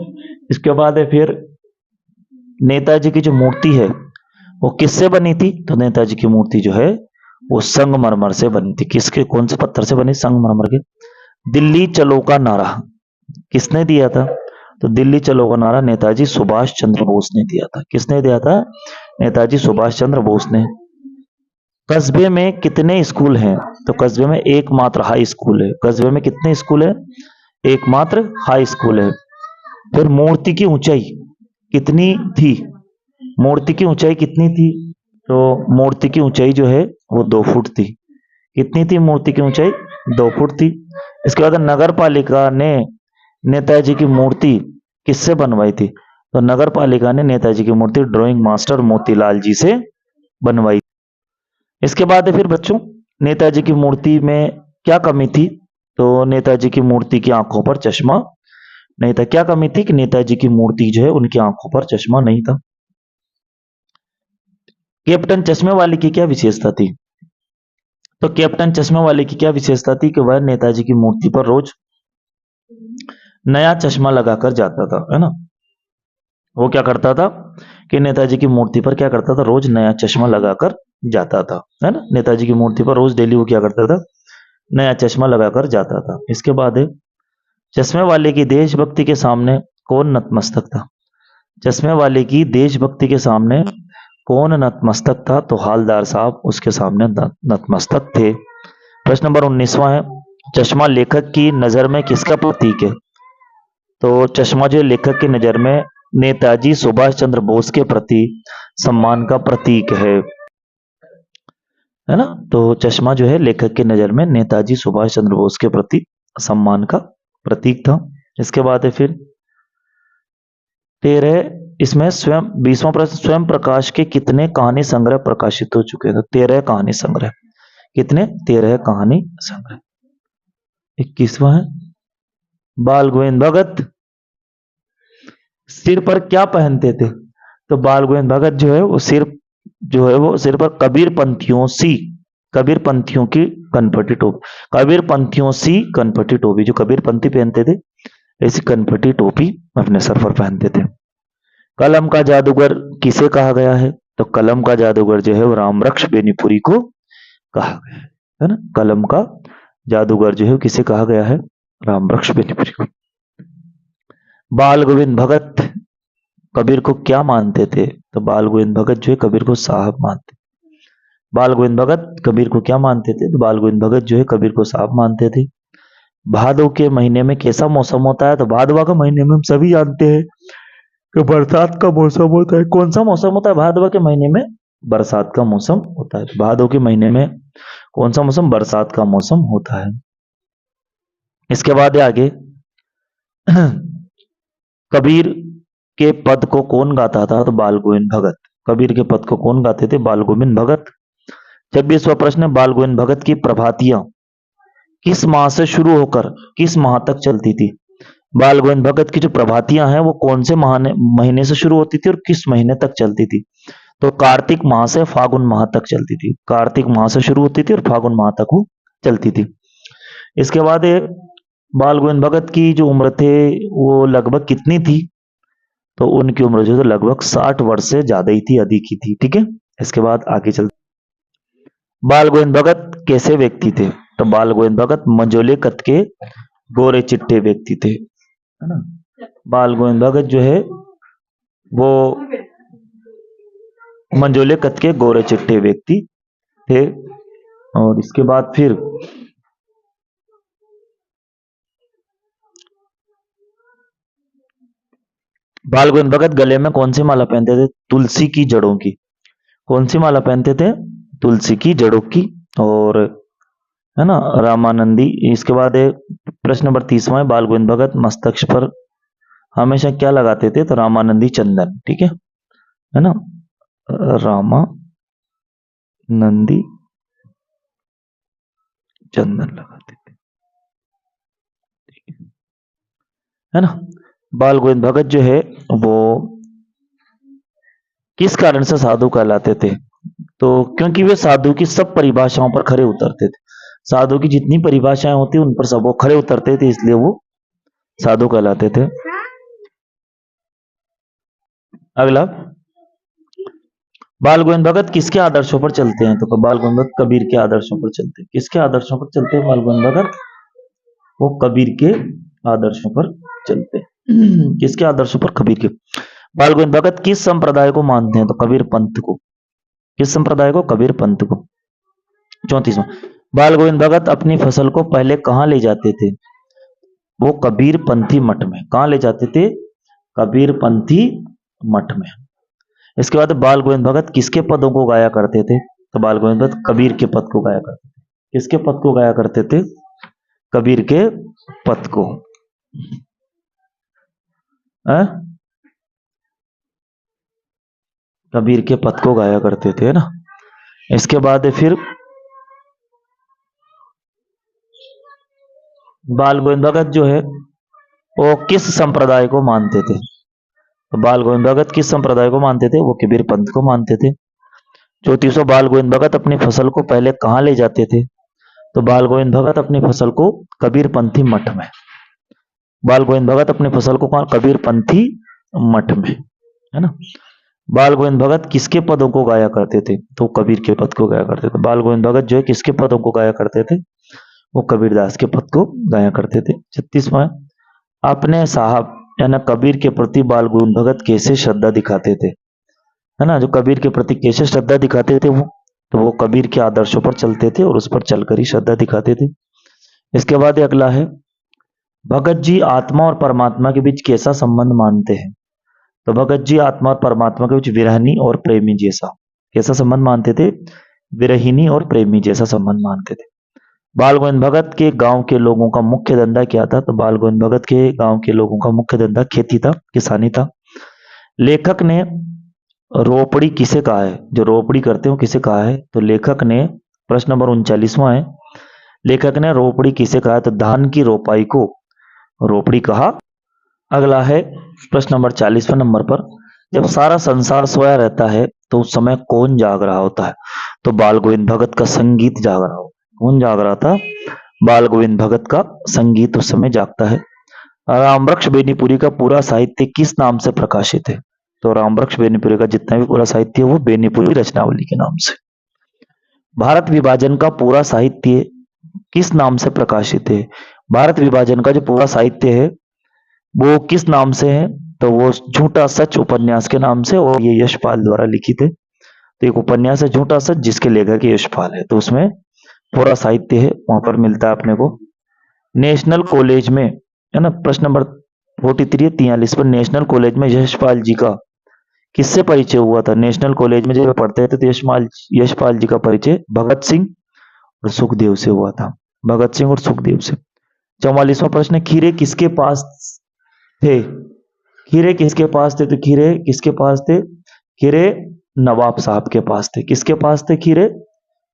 इसके बाद है फिर नेताजी की जो मूर्ति है वो किससे बनी थी? तो नेताजी की मूर्ति जो है वो संगमरमर से बनी थी। किसके, कौन से पत्थर से बनी? संगमरमर के। दिल्ली चलो का नारा किसने दिया था? तो दिल्ली चलो का नारा नेताजी सुभाष चंद्र बोस ने दिया था। किसने दिया था? नेताजी सुभाष चंद्र बोस ने। कस्बे में कितने स्कूल हैं? तो कस्बे में एकमात्र हाई स्कूल है। कस्बे में कितने स्कूल है? एकमात्र हाई स्कूल है। फिर मूर्ति की ऊंचाई कितनी थी? मूर्ति की ऊंचाई कितनी थी? तो मूर्ति की ऊंचाई जो है वो 2 फुट थी। कितनी थी मूर्ति की ऊंचाई? 2 फुट थी। इसके बाद नगर पालिका ने नेताजी की मूर्ति किससे बनवाई थी? तो नगर पालिका ने नेताजी की मूर्ति ड्राइंग मास्टर मोतीलाल जी से बनवाई। इसके बाद फिर बच्चों, नेताजी की मूर्ति में क्या कमी थी? तो नेताजी की मूर्ति की आंखों पर चश्मा नहीं था। क्या कमी थी? कि नेताजी की मूर्ति जो है उनकी आंखों पर चश्मा नहीं था। कैप्टन चश्मे वाले की क्या विशेषता थी? तो कैप्टन चश्मे वाले की क्या विशेषता थी? कि वह नेताजी की मूर्ति पर रोज नया चश्मा लगाकर जाता था, है ना। वो क्या करता था कि नेताजी की मूर्ति पर क्या करता था? रोज नया चश्मा लगाकर जाता था, है ना। नेताजी की मूर्ति पर रोज डेली वो क्या करता था? नया चश्मा लगाकर जाता था। इसके बाद है, चश्मे वाले की देशभक्ति के सामने कौन नतमस्तक था? चश्मे वाले की देशभक्ति के सामने कौन नतमस्तक था? तो हालदार साहब उसके सामने नतमस्तक थे। प्रश्न नंबर 19वां है, चश्मा लेखक की नजर में किसका प्रतीक है? तो चश्मा जो लेखक की नजर में नेताजी सुभाष चंद्र बोस के प्रति सम्मान का प्रतीक है ना। तो चश्मा जो है लेखक की नजर में नेताजी सुभाष चंद्र बोस के प्रति सम्मान का प्रतीक था। इसके बाद है फिर 13, इसमें स्वयं 20वां प्रश्न, स्वयं प्रकाश के कितने कहानी संग्रह प्रकाशित हो चुके हैं? तो 13 कहानी संग्रह। कितने? 13 कहानी संग्रह। 21वां है, बाल गोविंद भगत सिर पर क्या पहनते थे? तो बाल गोविंद भगत जो है वो सिर पर कबीर पंथियों की कनपटी टोपी, कबीर पंथियों सी कनपटी टोपी, जो कबीर पंथी पहनते थे ऐसी कनपटी टोपी अपने सर पर पहनते थे। कलम का जादूगर किसे कहा गया है? तो कलम का जादूगर जो है वो रामरक्ष बेनीपुरी को कहा गया है ना। कलम का जादूगर जो है किसे कहा गया है? रामरक्ष बेनीपुरी को। बाल गोविंद भगत कबीर को क्या मानते थे? तो बाल गोविंद भगत जो है कबीर को साहब मानते। बाल गोविंद भगत कबीर को क्या मानते थे? तो बाल गोविंद भगत जो है कबीर को साहब मानते थे। भादो के महीने में कैसा मौसम होता है? तो भादवा के महीने में हम सभी जानते हैं कि बरसात का मौसम होता है। कौन सा मौसम होता है भादवा के महीने में? बरसात का मौसम होता है। भादो के महीने में कौन सा मौसम? बरसात का मौसम होता है। इसके बाद है आगे कबीर के पद को कौन गाता था? तो बाल गोविंद भगत। कबीर के पद को कौन गाते थे? बाल गोविंद भगत। 26वां प्रश्न है, बाल गोविंद भगत की प्रभातियां किस माह से शुरू होकर किस माह तक चलती थी? बाल गोविंद भगत की जो प्रभातियां हैं वो कौन से महीने से शुरू होती थी और किस महीने तक चलती थी? तो कार्तिक माह से फागुन माह तक चलती थी। कार्तिक माह से शुरू होती थी और फागुन माह तक वो चलती थी। इसके बाद बाल गोविंद भगत की जो उम्र थे वो लगभग कितनी थी? तो उनकी उम्र जो है लगभग 60 वर्ष से ज्यादा ही थी, अधिक ही थी। ठीक है, इसके बाद आगे चलते। बाल गोविंद भगत कैसे व्यक्ति थे? तो बाल गोविंद भगत मंजोले कद के गोरे चिट्टे व्यक्ति थे, है ना। बाल गोविंद भगत जो है वो मंजोले कद के गोरे चिट्टे व्यक्ति थे। और इसके बाद फिर बाल गोविंद भगत गले में कौन सी माला पहनते थे? तुलसी की जड़ों की। कौन सी माला पहनते थे? तुलसी की जड़ों की। और है ना, रामानंदी। इसके बाद प्रश्न नंबर 30वां है, बाल गोविंद भगत मस्तक पर हमेशा क्या लगाते थे? तो रामानंदी चंदन। ठीक है ना, रामानंदी चंदन लगाते थे, है ना। बाल गोविंद भगत जो है वो किस कारण से साधु कहलाते थे? तो क्योंकि वे साधु की सब परिभाषाओं पर खरे उतरते थे। साधु की जितनी परिभाषाएं होती उन पर सब वो खरे उतरते थे, इसलिए वो साधु कहलाते थे। अगला, बाल गोविंद भगत किसके आदर्शों पर चलते हैं? तो बाल गोविंद भगत कबीर के आदर्शों पर चलते हैं। किसके आदर्शों पर चलते हैं बाल गोविंद भगत? वो कबीर के आदर्शों पर चलते हैं। किसके आदर्शों पर? कबीर के। बाल गोविंद भगत किस संप्रदाय को मानते हैं? तो कबीर पंथ को। किस संप्रदाय को? कबीर पंथ को। 34वां, बाल गोविंद भगत अपनी फसल को पहले कहां ले जाते थे? वो कबीर पंथी मठ में। कहां ले जाते थे? कबीर पंथी मठ में। इसके बाद बाल गोविंद भगत किसके पदों को गाया करते थे? तो बाल गोविंद भगत कबीर के पद को गाया करते थे। किसके पद को गाया करते थे? कबीर के पद को। कबीर के पद को गाया करते थे, है ना। इसके बाद फिर बाल गोविंद भगत जो है वो किस संप्रदाय को मानते थे? तो बाल गोविंद भगत किस संप्रदाय को मानते थे? वो कबीर पंथ को मानते थे। 34वां, बाल गोविंद भगत अपनी फसल को पहले कहां ले जाते थे? तो बाल गोविंद भगत अपनी फसल को कबीर पंथी मठ में। बाल गोविंद भगत अपनी फसल को कहां? कबीर पंथी मठ में, है ना। बाल गोविंद भगत किसके पदों को गाया करते थे? तो कबीर के पद को गाया करते थे। बाल गोविंद भगत जो है किसके पदों को गाया करते थे? वो कबीरदास के पद को गाया करते थे। 36वां, अपने साहब यानी कबीर के प्रति बाल गोविंद भगत कैसे श्रद्धा दिखाते थे? है ना, जो कबीर के प्रति कैसे श्रद्धा दिखाते थे वो? तो वो कबीर के आदर्शों पर चलते थे और उस पर चलकर ही श्रद्धा दिखाते थे। इसके बाद अगला है, भगत जी आत्मा और परमात्मा के बीच कैसा संबंध मानते हैं? तो भगत जी आत्मा और परमात्मा के बीच विरहिनी और प्रेमी जैसा कैसा संबंध मानते थे? विरहिनी और प्रेमी जैसा संबंध मानते थे। बाल गोविंद भगत के गांव के लोगों का मुख्य धंधा क्या था? तो बाल गोविंद भगत के गांव के लोगों का मुख्य धंधा खेती था, किसानी था। लेखक ने रोपड़ी किसे कहा है? जो रोपड़ी करते हो किसे कहा है? तो लेखक ने, प्रश्न नंबर 39वां है, लेखक ने रोपड़ी किसे कहा है? तो धान की रोपाई को रोपड़ी कहा। अगला है प्रश्न नंबर 40वें नंबर पर, जब सारा संसार सोया रहता है तो उस समय कौन जाग रहा होता है? तो बाल गोविंद भगत का संगीत जाग रहा हो। कौन जाग रहा था? बाल गोविंद भगत का संगीत उस समय जागता है। रामवृक्ष बेनीपुरी का पूरा साहित्य किस नाम से प्रकाशित है? तो रामवृक्ष बेनीपुरी का जितना भी पूरा साहित्य है वो बेनीपुरी रचनावली के नाम से। भारत विभाजन का पूरा साहित्य किस नाम से प्रकाशित है? भारत विभाजन का जो पूरा साहित्य है वो किस नाम से है? तो वो झूठा सच उपन्यास के नाम से, और ये यशपाल द्वारा लिखित है। तो एक उपन्यास है झूठा सच, जिसके लेखक यशपाल है। तो उसमें पूरा साहित्य है, वहां पर मिलता है अपने को। नेशनल कॉलेज में, है ना, प्रश्न नंबर 43 43 पर, नेशनल कॉलेज में यशपाल जी का किससे परिचय हुआ था? नेशनल कॉलेज में जब पढ़ते थे तो यशपाल जी का परिचय भगत सिंह और सुखदेव से हुआ था। भगत सिंह और सुखदेव से। 44वां प्रश्न, खीरे किसके पास थे? खीरे किसके पास थे? तो खीरे किसके पास थे? खीरे नवाब साहब के पास थे। किसके पास थे खीरे?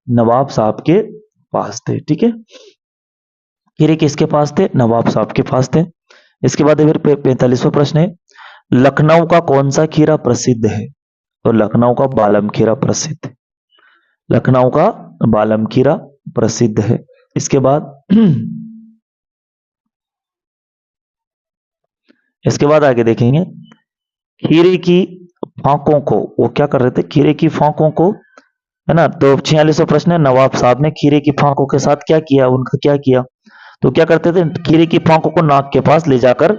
नवाब साहब के पास थे। ठीक है, खीरे किसके पास थे? नवाब साहब के पास थे। इसके बाद फिर 45वां प्रश्न है, लखनऊ का कौन सा खीरा प्रसिद्ध है? तो लखनऊ का बालम खीरा प्रसिद्ध है। लखनऊ का बालम खीरा प्रसिद्ध है। इसके बाद इसके बाद आगे देखेंगे, खीरे की फांकों को वो क्या कर रहे थे? खीरे की फांकों को, है ना। तो 46वां प्रश्न है, नवाब साहब ने खीरे की फांकों के साथ क्या किया? उनका क्या किया? तो क्या करते थे? खीरे की फांकों को नाक के पास ले जाकर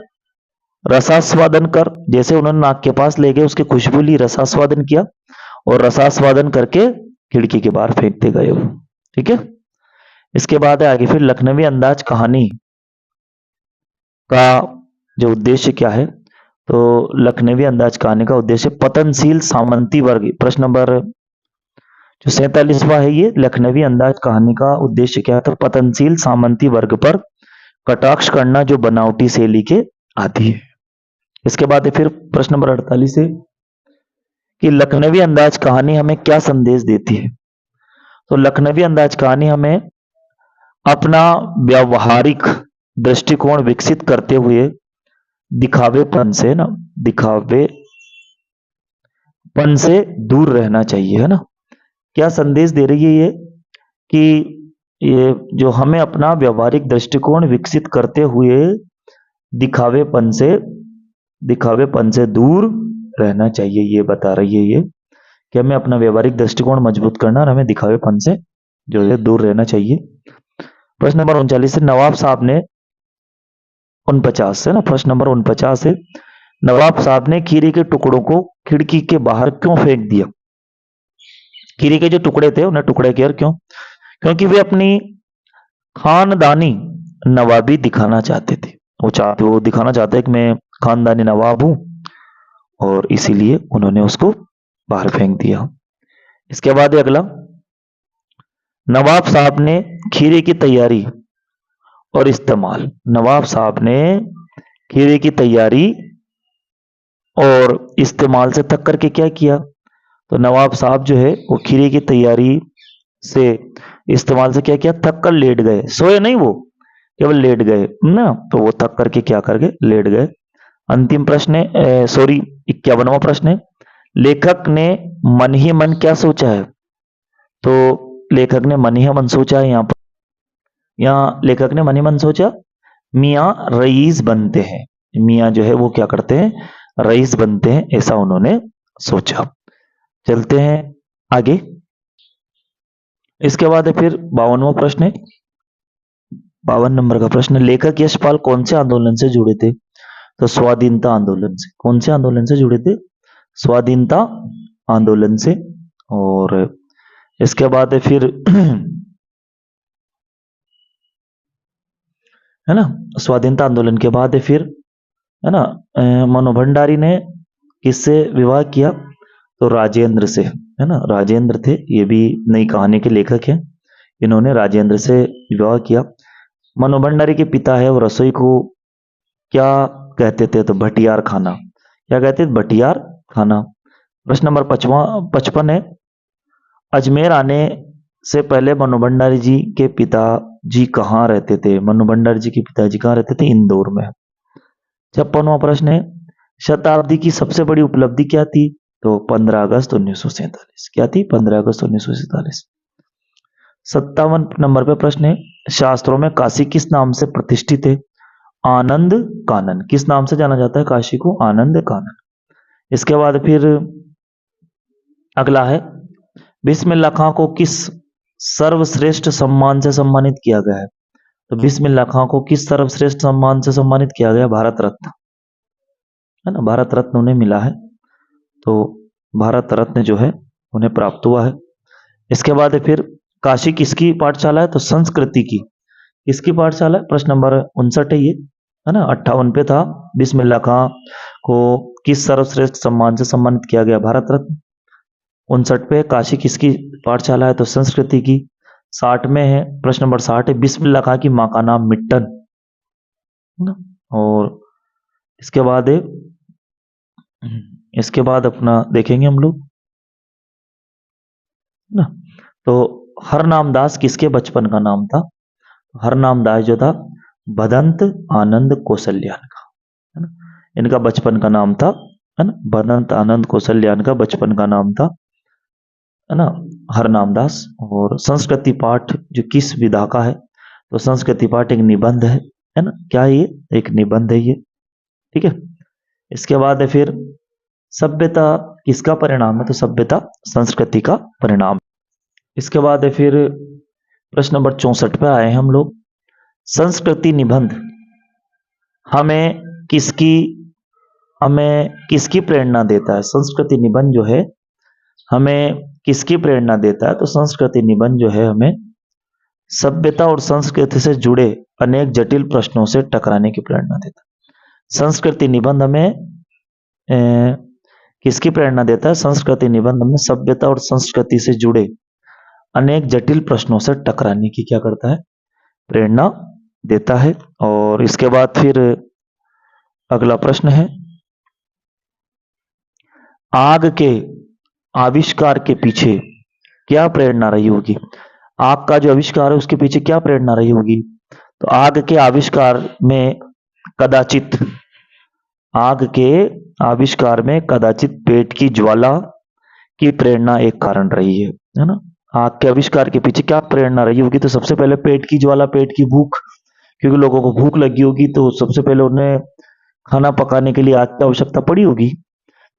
रसास्वादन कर, जैसे उन्होंने नाक के पास ले गए, उसकी खुशबू ली, रसास्वादन किया, और रसास्वादन करके खिड़की के बाहर फेंकते गए वो। ठीक है, इसके बाद है आगे फिर लखनवी अंदाज कहानी का जो उद्देश्य क्या है? तो लखनवी अंदाज कहानी का उद्देश्य पतनशील सामंती वर्ग, प्रश्न नंबर जो 47वां है, ये लखनवी अंदाज कहानी का उद्देश्य क्या था? पतनशील सामंती वर्ग पर कटाक्ष करना, जो बनावटी शैली के आदि है। इसके बाद है फिर प्रश्न नंबर 48 है कि लखनवी अंदाज कहानी हमें क्या संदेश देती है? तो लखनवी अंदाज कहानी हमें अपना व्यावहारिक दृष्टिकोण विकसित करते हुए दिखावेपन से ना, दिखावेपन से दूर रहना चाहिए, है ना। क्या संदेश दे रही है ये? कि ये जो हमें अपना व्यावहारिक दृष्टिकोण विकसित करते हुए दिखावेपन से दूर रहना चाहिए, ये बता रही है ये, कि हमें अपना व्यावहारिक दृष्टिकोण मजबूत करना और हमें दिखावेपन से जो है दूर रहना चाहिए। प्रश्न नंबर 39 से, नवाब साहब ने 49 है ना, प्रश्न नंबर 49 है, नवाब साहब ने खीरे के टुकड़ों को खिड़की के बाहर क्यों फेंक दिया? खीरे के जो टुकड़े थे उन्हें टुकड़े किया, क्यों? क्योंकि वे अपनी खानदानी नवाबी दिखाना चाहते थे। वो दिखाना चाहते कि मैं खानदानी नवाब हूं, और इसीलिए उन्होंने उसको बाहर फेंक दिया। इसके बाद अगला, नवाब साहब ने खीरे की तैयारी और इस्तेमाल, नवाब साहब ने खीरे की तैयारी और इस्तेमाल से थक करके क्या किया? तो नवाब साहब जो है वो खीरे की तैयारी से, इस्तेमाल से क्या किया? थक कर लेट गए, सोए नहीं, वो केवल लेट गए ना। तो वो थक करके क्या कर गए? लेट गए। अंतिम प्रश्न है, सॉरी 51वां प्रश्न है, लेखक ने मन ही मन क्या सोचा है? तो लेखक ने मन ही मन सोचा है, यहाँ लेखक ने मन ही मन सोचा, मियाँ रईस बनते हैं। मियाँ जो है वो क्या करते हैं? रईस बनते हैं, ऐसा उन्होंने सोचा। चलते हैं आगे। इसके बाद है फिर 52वां प्रश्न है, 52 नंबर का प्रश्न, लेखक यशपाल कौन से आंदोलन से जुड़े थे? तो स्वाधीनता आंदोलन से। कौन से आंदोलन से जुड़े थे? स्वाधीनता आंदोलन से। और इसके बाद है फिर है ना, स्वाधीनता आंदोलन के बाद है फिर, है ना, मनु भंडारी ने किससे विवाह किया? तो राजेंद्र से, है ना, राजेंद्र थे, ये भी नई कहानी के लेखक हैं। इन्होंने राजेंद्र से विवाह किया। मनु भंडारी के पिता है, वो रसोई को क्या कहते थे? तो भटियार खाना। क्या कहते थे? भटियार खाना। प्रश्न नंबर 55 है, अजमेर आने से पहले मनु भंडारी जी के पिताजी कहाँ रहते थे? मनु भंडारी जी के पिताजी कहाँ रहते थे? इंदौर में। 56वां प्रश्न है, शताब्दी की सबसे बड़ी उपलब्धि क्या थी? तो 15 अगस्त 1947। क्या थी? 15 अगस्त 1947। 57 नंबर पे प्रश्न है, शास्त्रों में काशी किस नाम से प्रतिष्ठित है? आनंद कानन। किस नाम से जाना जाता है काशी को? आनंद कानन। इसके बाद फिर अगला है, बिस्मिल्लाह खां को किस सर्वश्रेष्ठ सम्मान से सम्मानित किया गया है? तो बिस्मिल्लाह खां को किस सर्वश्रेष्ठ सम्मान से सम्मानित किया गया? भारत रत्न। है ना, भारत रत्न उन्हें मिला है। तो भारत रत्न जो है उन्हें प्राप्त हुआ है। इसके बाद है फिर काशी किसकी पाठशाला है, तो संस्कृति की। किसकी पाठशाला है, प्रश्न नंबर 59 है ये, है ना। 58 पे था, बिस्मिल्लाह खां को किस सर्वश्रेष्ठ सम्मान से सम्मानित किया गया, भारत रत्न। 59 पे काशी किसकी पाठशाला है, तो संस्कृति की। 60 में है, प्रश्न नंबर 60 है, बिस्मिल्लाह खां की मां का नाम मिट्टन, है ना। और इसके बाद है, इसके बाद अपना देखेंगे हम लोग, है ना। तो हरनामदास किसके बचपन का नाम था, हरनामदास जो था भदंत आनंद कौशल्यान का, है ना। इनका बचपन का नाम था, है ना, भदंत आनंद कौशल्यान का बचपन का नाम था, है ना, हरनामदास। और संस्कृति पाठ जो किस विधा का है, तो संस्कृति पाठ एक निबंध है ना, क्या है ये, एक निबंध है ये, ठीक है। इसके बाद है फिर सभ्यता किसका परिणाम है, तो सभ्यता संस्कृति का परिणाम। इसके बाद है फिर प्रश्न नंबर 64 पे आए हम लोग, संस्कृति निबंध हमें किसकी प्रेरणा देता है, संस्कृति निबंध जो है हमें किसकी प्रेरणा देता है, तो संस्कृति निबंध जो है हमें सभ्यता और संस्कृति से जुड़े अनेक जटिल प्रश्नों से टकराने की प्रेरणा देता है। संस्कृति निबंध हमें किसकी प्रेरणा देता है, संस्कृति निबंध हमें सभ्यता और संस्कृति से जुड़े अनेक जटिल प्रश्नों से टकराने की क्या करता है, प्रेरणा देता है। और इसके बाद फिर अगला प्रश्न है, आग के आविष्कार के पीछे क्या प्रेरणा रही होगी, आग का जो आविष्कार है उसके पीछे क्या प्रेरणा रही होगी, तो आग के आविष्कार में कदाचित पेट की ज्वाला की प्रेरणा एक कारण रही है ना। आग के आविष्कार के पीछे क्या प्रेरणा रही होगी, तो सबसे पहले पेट की ज्वाला, पेट की भूख, क्योंकि लोगों को भूख लगी होगी तो सबसे पहले उन्हें खाना पकाने के लिए आग की आवश्यकता पड़ी होगी।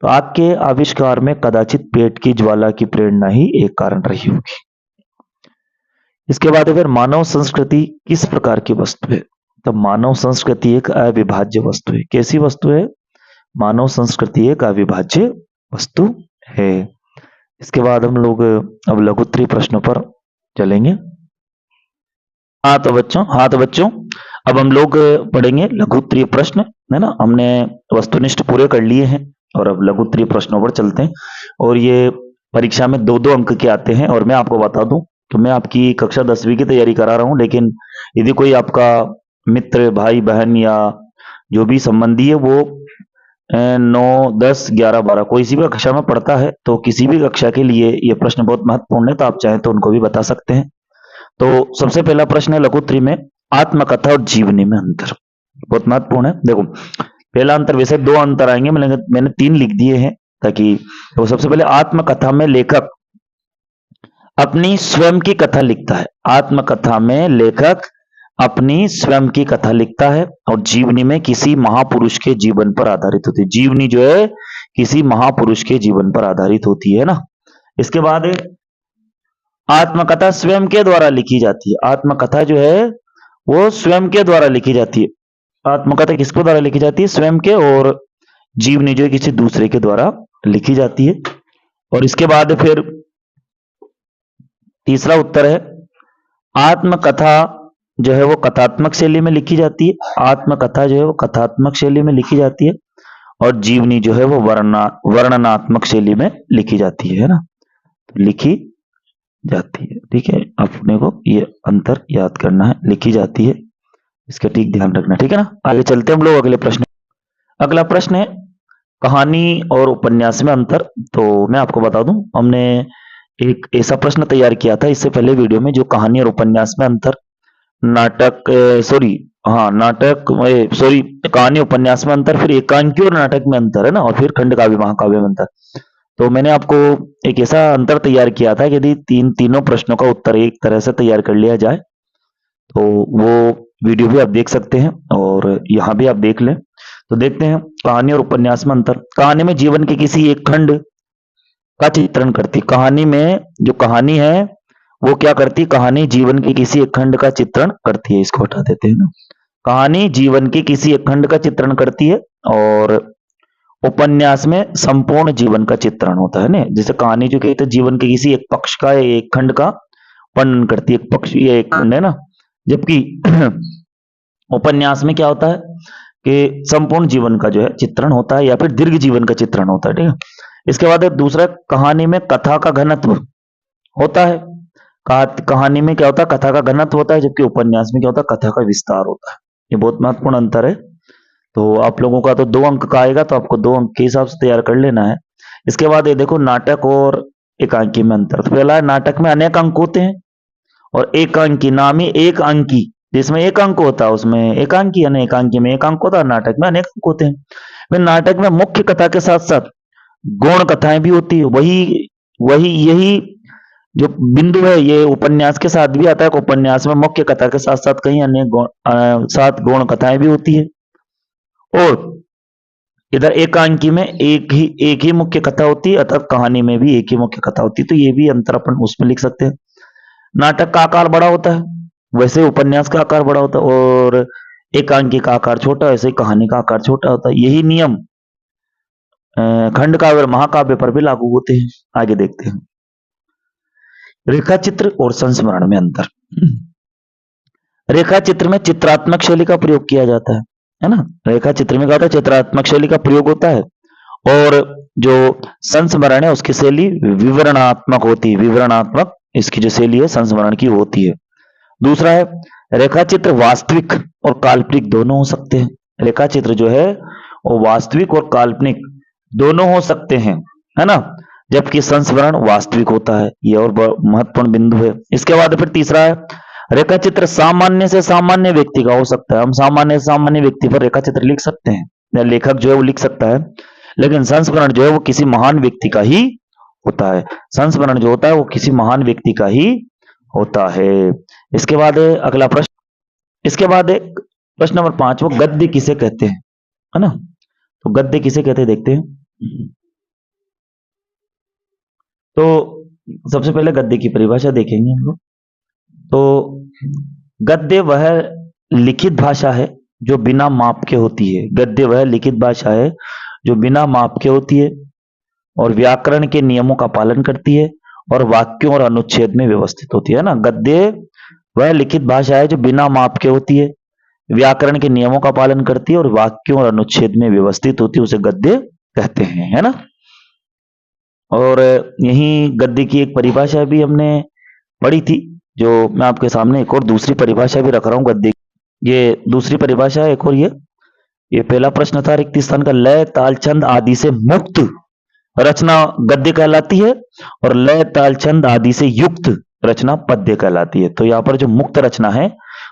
तो आग के आविष्कार में कदाचित पेट की ज्वाला की प्रेरणा ही एक कारण रही होगी। इसके बाद फिर मानव संस्कृति किस प्रकार की वस्तु है, तो मानव संस्कृति एक अविभाज्य वस्तु है। कैसी वस्तु है, मानव संस्कृति एक अविभाज्य वस्तु है। इसके बाद हम लोग अब लघुत्तरीय प्रश्नों पर चलेंगे। हाँ तो बच्चों अब हम लोग पढ़ेंगे लघुत्तरीय प्रश्न, है ना। हमने वस्तुनिष्ठ पूरे कर लिए हैं और अब लघुत्तरीय प्रश्नों पर चलते हैं। और ये परीक्षा में 2-2 अंक के आते हैं। और मैं आपको बता दूं तो मैं आपकी कक्षा 10वीं की तैयारी करा रहा हूं, लेकिन यदि कोई आपका मित्र, भाई, बहन या जो भी संबंधी है वो 9, 10, 11, 12 कोई सी भी कक्षा में पढ़ता है, तो किसी भी कक्षा के लिए ये प्रश्न बहुत महत्वपूर्ण है, तो आप चाहें तो उनको भी बता सकते हैं। तो सबसे पहला प्रश्न है लघुत्तरी में, आत्मकथा और जीवनी में अंतर, बहुत महत्वपूर्ण है। देखो पहला अंतर, वैसे 2 अंतर आएंगे, मैंने 3 लिख दिए हैं ताकि, तो सबसे पहले आत्मकथा में लेखक अपनी स्वयं की कथा लिखता है, आत्मकथा में लेखक अपनी स्वयं की कथा लिखता है, और जीवनी में किसी महापुरुष के जीवन पर आधारित होती है। जीवनी जो है किसी महापुरुष के जीवन पर आधारित होती है ना। इसके बाद आत्मकथा स्वयं के द्वारा लिखी जाती है, आत्मकथा जो है वो स्वयं के द्वारा लिखी जाती है। आत्मकथा किसके द्वारा लिखी जाती है, स्वयं के, और जीवनी जो है किसी दूसरे के द्वारा लिखी जाती है। और इसके बाद फिर तीसरा उत्तर है, आत्मकथा जो है वो कथात्मक शैली में लिखी जाती है, आत्मकथा जो है वो कथात्मक शैली में लिखी जाती है, और जीवनी जो है वो वर्णनात्मक शैली में लिखी जाती है ना, तो लिखी जाती है। ठीक है, अपने को ये अंतर याद करना है, लिखी जाती है, इसका ठीक ध्यान रखना, ठीक है ना। आगे चलते हैं हम लोग अगले प्रश्न। अगला प्रश्न है कहानी और उपन्यास में अंतर। तो मैं आपको बता दूं, हमने एक ऐसा प्रश्न तैयार किया था इससे पहले वीडियो में, जो कहानी और उपन्यास में अंतर, कहानी उपन्यास में अंतर, फिर एकांकी और नाटक में अंतर, है ना, और फिर खंड काव्य महाकाव्य में अंतर। तो मैंने आपको एक ऐसा अंतर तैयार किया था कि यदि तीनों प्रश्नों का उत्तर एक तरह से तैयार कर लिया जाए, तो वो वीडियो भी आप देख सकते हैं और यहाँ भी आप देख लें। तो देखते हैं कहानी और उपन्यास में अंतर। कहानी में जीवन के किसी एक खंड का चित्रण करती, कहानी में जो कहानी है वो क्या करती, कहानी जीवन के किसी एक खंड का चित्रण करती है। इसको हटा देते हैं ना, कहानी जीवन के किसी एक खंड का चित्रण करती है, और उपन्यास में संपूर्ण जीवन का चित्रण होता है ना, जैसे कहानी जो कहते हैं जीवन के किसी एक पक्ष का या एक खंड का वर्णन करती है, एक पक्ष या एक खंड है ना, जबकि उपन्यास में क्या होता है कि संपूर्ण जीवन का जो है चित्रण होता है या फिर दीर्घ जीवन का चित्रण होता है, ठीक है। इसके बाद एक दूसरा, कहानी में कथा का घनत्व होता है। कहानी में क्या होता है, कथा का घनत्व होता है, जबकि उपन्यास में क्या होता है, कथा का विस्तार होता है। ये बहुत महत्वपूर्ण अंतर है। तो आप लोगों का तो 2 अंक का आएगा, तो आपको 2 अंक के हिसाब से तैयार कर लेना है। इसके बाद ये देखो, नाटक और एकांकी में अंतर। तो पहला है, नाटक में अनेक अंक होते हैं और एकांकी नामी एक अंकी, जिसमें एक अंक होता है उसमें एकांकी, यानी एकांकी में एक अंक होता है, नाटक में अनेक अंक होते हैं। फिर नाटक में मुख्य कथा के साथ साथ गौण कथाएं भी होती है। वही वही यही जो बिंदु है, ये उपन्यास के साथ भी आता है। उपन्यास में मुख्य कथा के साथ साथ कई अन्य साथ गौण कथाएं भी होती है। और इधर एकांकी में एक ही मुख्य कथा होती है, अर्थात कहानी में भी एक ही मुख्य कथा होती है। तो ये भी अंतर अपन उसमें लिख सकते हैं। नाटक का आकार बड़ा होता है, वैसे उपन्यास का आकार बड़ा होता है, और एकांकी का आकार छोटा, वैसे कहानी का आकार छोटा होता है। यही नियम खंड काव्य और महाकाव्य पर भी लागू होते हैं। आगे देखते हैं, रेखा चित्र और संस्मरण में अंतर। रेखा चित्र में चित्रात्मक शैली का प्रयोग किया जाता है ना। रेखा चित्र में क्या होता है, चित्रात्मक शैली का प्रयोग होता है, और जो संस्मरण है उसकी शैली विवरणात्मक होती है। विवरणात्मक इसकी जो शैली है संस्मरण की होती है। दूसरा है, रेखा चित्र वास्तविक और काल्पनिक दोनों हो सकते हैं। रेखा चित्र जो है वो वास्तविक और काल्पनिक दोनों हो सकते हैं, है ना, जबकि संस्मरण वास्तविक होता है। यह और महत्वपूर्ण बिंदु है। इसके बाद फिर तीसरा है, रेखा चित्र सामान्य से सामान्य व्यक्ति का हो सकता है। हम सामान्य से सामान्य व्यक्ति पर रेखा चित्र लिख सकते हैं, या लेखक जो है वो लिख सकता है, लेकिन संस्मरण जो है वो किसी महान व्यक्ति का ही होता है। संस्मरण जो होता है वो किसी महान व्यक्ति का ही होता है। इसके बाद अगला प्रश्न, इसके बाद प्रश्न नंबर 5, वो गद्य किसे कहते हैं, है ना। तो गद्य किसे कहते हैं देखते हैं। तो सबसे पहले गद्य की परिभाषा देखेंगे हम लोग। तो गद्य वह लिखित भाषा है जो बिना माप के होती है। गद्य वह लिखित भाषा है जो बिना माप के होती है और व्याकरण के नियमों का पालन करती है और वाक्यों और अनुच्छेद में व्यवस्थित होती है ना। गद्य वह लिखित भाषा है जो बिना माप के होती है, व्याकरण के नियमों का पालन करती है और वाक्यों और अनुच्छेद में व्यवस्थित होती है, उसे गद्य कहते हैं, है ना। और यही गद्य की एक परिभाषा भी हमने पढ़ी थी, जो मैं आपके सामने एक और दूसरी परिभाषा भी रख रहा हूं गद्य। ये दूसरी परिभाषा है एक और। ये पहला प्रश्न था, रिक्त स्थान का लय ताल छंद आदि से मुक्त रचना गद्य कहलाती है, और लय ताल छंद आदि से युक्त रचना पद्य कहलाती है। तो यहाँ पर जो मुक्त रचना है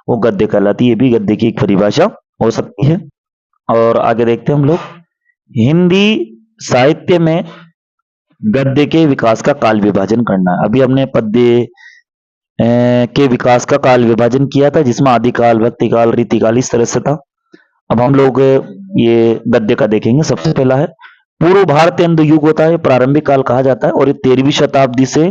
वो गद्य कहलाती है। ये भी गद्य की एक परिभाषा हो सकती है। और आगे देखते हैं हम लोग, हिंदी साहित्य में गद्य के विकास का काल विभाजन करना है। अभी हमने पद्य के विकास का काल विभाजन किया था, जिसमें आदिकाल, भक्तिकाल, रीतिकाल इस तरह से था। अब हम लोग ये गद्य का देखेंगे। सबसे पहला है, पूर्व भारतीय हिंदू युग होता है, प्रारंभिक काल कहा जाता है, और ये 13वीं शताब्दी से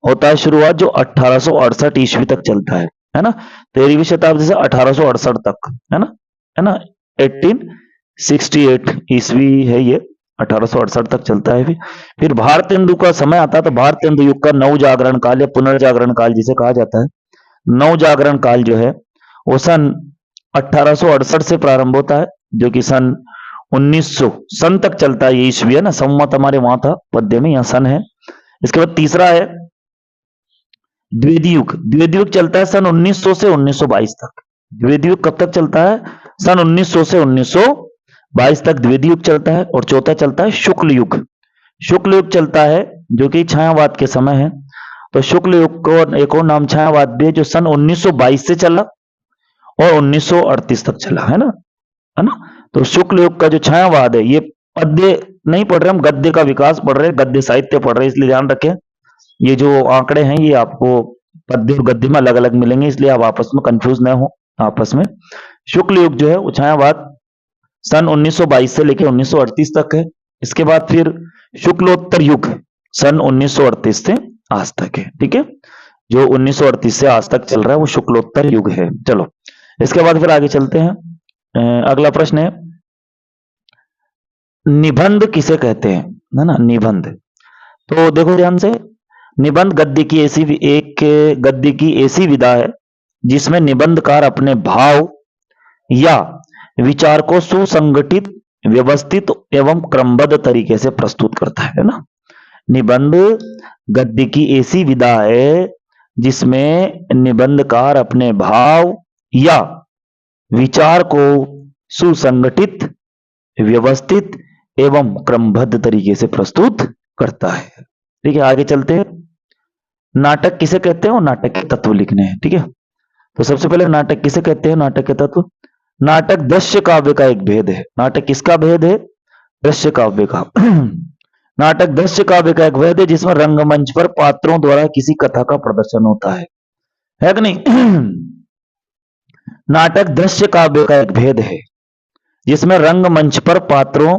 होता है शुरुआत, जो 1868 ईस्वी तक चलता है ना। 13वीं शताब्दी से 1868 तक, है ना 1868 ईस्वी है ये, 1868 तक चलता है। फिर भारत हिंदू का समय आता है, तो भारत हिंदू युग का नव जागरण काल या पुनर्जागरण काल जिसे कहा जाता है। नव जागरण काल जो है वो सन 1868 से प्रारंभ होता है, जो कि सन 1900 सन तक चलता है। ये ईस्वी है ना, संवत हमारे वहां था पद्य में, यहाँ सन है। इसके बाद तीसरा है द्वितीय युग। द्वितीय युग चलता है सन 1900 से 1922 तक। द्वितीय युग कब तक चलता है, सन 1900 से 1922 तक द्वितीय युग चलता है। और चौथा चलता है शुक्ल युग। शुक्ल युग चलता है जो कि छायावाद के समय है। तो शुक्ल युग को एक और नाम छायावाद भी है, जो सन 1922 से चला और 1938 तक चला, है ना। तो शुक्ल युग का जो छायावाद है, ये पद्य नहीं पढ़ रहे हम, गद्य का विकास पढ़ रहे हैं, गद्य साहित्य पढ़ रहे हैं, इसलिए ध्यान रखें। ये जो आंकड़े हैं ये आपको पद्य और गद्य में अलग अलग मिलेंगे, इसलिए आप आपस में कंफ्यूज न हो आपस में। शुक्ल युग जो है वो छायावाद सन 1922 से लेकर 1938 तक है। इसके बाद फिर शुक्लोत्तर युग सन 1938 से आज तक है, ठीक है। जो 1938 से आज तक चल रहा है वो शुक्लोत्तर युग है। चलो इसके बाद फिर आगे चलते हैं। अगला प्रश्न है, निबंध किसे कहते हैं, है ना, निबंध। तो देखो ध्यान से, निबंध गद्य की ऐसी विधा है जिसमें निबंधकार अपने भाव या विचार को सुसंगठित, व्यवस्थित एवं क्रमबद्ध तरीके से प्रस्तुत करता है ना। निबंध गद्य की ऐसी विधा है जिसमें निबंधकार अपने भाव या विचार को सुसंगठित, व्यवस्थित एवं क्रमबद्ध तरीके से प्रस्तुत करता है। ठीक है, आगे चलते हैं। नाटक किसे कहते हैं और नाटक के तत्व लिखने हैं। ठीक है, तो सबसे पहले नाटक किसे कहते हैं, नाटक के तत्व। नाटक दृश्य काव्य का एक भेद है। नाटक किसका भेद है, दृश्य काव्य का। नाटक दृश्य काव्य का एक भेद है जिसमें रंगमंच पर पात्रों द्वारा किसी कथा का प्रदर्शन होता है कि नहीं। नाटक दृश्य काव्य का एक भेद है जिसमें रंगमंच पर पात्रों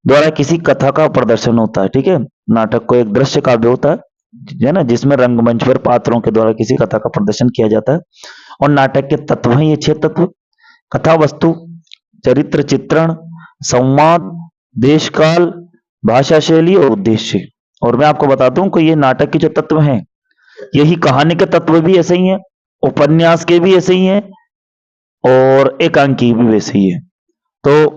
द्वारा किसी कथा का प्रदर्शन होता है। ठीक है, नाटक को एक दृश्य काव्य होता है ना, जिसमें रंगमंच पर पात्रों के द्वारा किसी कथा का प्रदर्शन किया जाता है। और नाटक के तत्व हैं ये 6 तत्व: कथा वस्तु, चरित्र चित्रण, संवाद, देश काल, भाषा शैली और उद्देश्य। और मैं आपको बताता हूं कि ये नाटक के जो तत्व हैं, यही कहानी के तत्व भी ऐसे ही हैं, उपन्यास के भी ऐसे ही हैं और एकांकी भी वैसे ही है। तो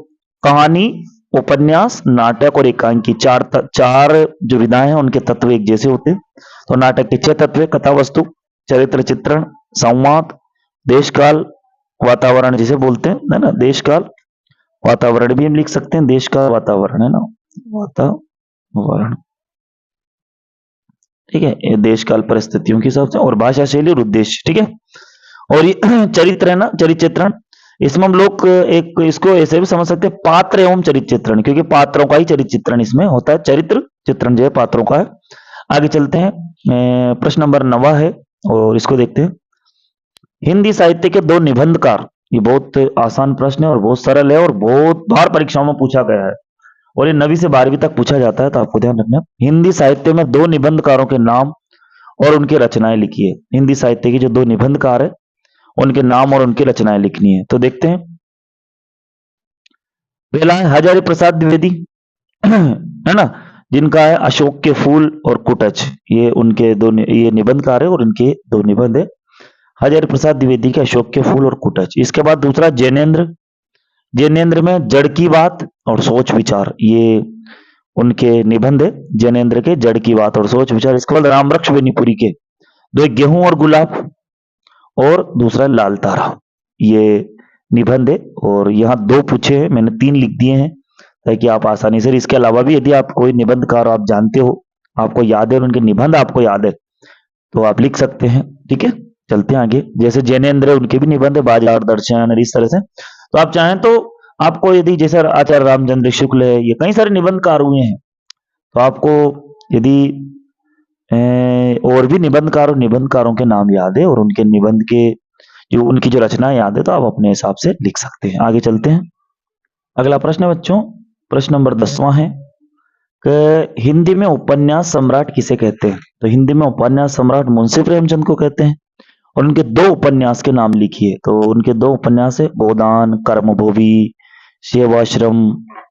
कहानी, उपन्यास, नाटक और एकांकी चार जो विधाएं हैं उनके तत्व एक जैसे होते हैं। तो नाटक के 6 तत्व: कथा वस्तु, चरित्र चित्रण, संवाद, देश काल, वातावरण जिसे बोलते हैं, है ना, देश काल, वातावरण भी हम लिख सकते हैं, देश का वातावरण, है ना, वातावरण। ठीक है, ये देश काल परिस्थितियों के हिसाब से। और भाषा शैली और उद्देश्य। ठीक है, और ये चरित्र है ना, चरित्र चित्रण, इसमें हम लोग एक इसको ऐसे भी समझ सकते हैं, पात्र एवं चरित्र चित्रण, क्योंकि पात्रों का ही चरित्र चित्रण इसमें होता है। चरित्र चित्रण जो है पात्रों का है। आगे चलते हैं, प्रश्न नंबर 9 है और इसको देखते हैं। हिंदी साहित्य के 2 निबंधकार, ये बहुत आसान प्रश्न है और बहुत सरल है और बहुत बार परीक्षाओं में पूछा गया है और ये 9वीं से 12वीं तक पूछा जाता है, तो आपको ध्यान रखना। हिंदी साहित्य में 2 निबंधकारों के नाम और उनकी रचनाएं लिखी है। हिंदी साहित्य के जो 2 निबंधकार है उनके नाम और उनकी रचनाएं लिखनी है। तो देखते हैं, पहला है हजारी प्रसाद द्विवेदी, है ना, जिनका है अशोक के फूल और कुटच। ये उनके ये निबंधकार है और इनके 2 निबंध है, हजारी प्रसाद द्विवेदी के अशोक के फूल और कुटच। इसके बाद दूसरा जैनेन्द्र, जैनेन्द्र में जड़ की बात और सोच विचार, ये उनके निबंध है, जैनेन्द्र के जड़ की बात और सोच विचार। इसके बाद रामवृक्ष बेनीपुरी के 2 गेहूं और गुलाब और दूसरा लाल तारा, ये निबंध है और यहाँ 2 पूछे हैं, मैंने 3 लिख दिए हैं ताकि आप आसानी से। इसके अलावा भी यदि आप कोई निबंधकार आप जानते हो, आपको याद है और उनके निबंध आपको याद है, तो आप लिख सकते हैं। ठीक है, चलते हैं आगे। जैसे जैनेन्द्र उनके भी निबंध है, बाजार दर्शन, इस तरह से। तो आप चाहें तो आपको यदि जैसे आचार्य रामचंद्र शुक्ल है, ये कई सारे निबंधकार हुए हैं, तो आपको यदि और भी निबंधकार और निबंधकारों के नाम याद है और उनके निबंध के जो उनकी जो रचना याद है, तो आप अपने हिसाब से लिख सकते हैं। आगे चलते हैं, अगला प्रश्न है बच्चों, प्रश्न नंबर 10वां है कि हिंदी में उपन्यास सम्राट किसे कहते हैं। तो हिंदी में उपन्यास सम्राट मुंशी प्रेमचंद को कहते हैं और उनके 2 उपन्यास के नाम लिखिए। तो उनके 2 उपन्यास है, गोदान, कर्मभूमि, सेवाश्रम,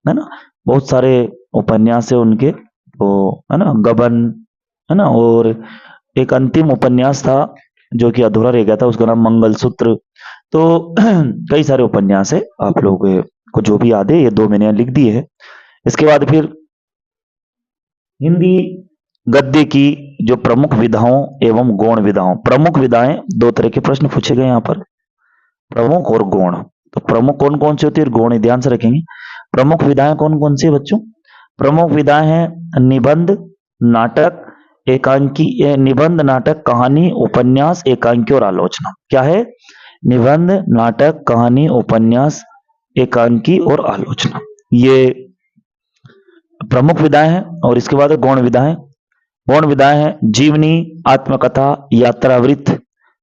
है ना, बहुत सारे उपन्यास है उनके, तो है ना, गबन, है ना, और एक अंतिम उपन्यास था जो कि अधूरा रह गया था, उसका नाम मंगलसूत्र। तो कई सारे उपन्यास है, आप लोग को जो भी याद है, ये 2 मैंने लिख दिए है। इसके बाद फिर हिंदी गद्य की जो प्रमुख विधाओं एवं गौण विधाओं, प्रमुख विधाएं 2 तरह के प्रश्न पूछे गए यहाँ पर, प्रमुख और गौण। तो प्रमुख कौन कौन सी होती है और गौण ध्यान से रखेंगे। प्रमुख विधाएं कौन कौन सी है बच्चों, प्रमुख विधाएं हैं निबंध, नाटक, एकांकी, निबंध, नाटक, कहानी, उपन्यास, एकांकी और आलोचना। क्या है, निबंध, नाटक, कहानी, उपन्यास, एकांकी और आलोचना, ये प्रमुख विधाएं हैं। और इसके बाद गौण विधाएं। गौण विधाएं हैं जीवनी, आत्मकथा, यात्रावृत्त,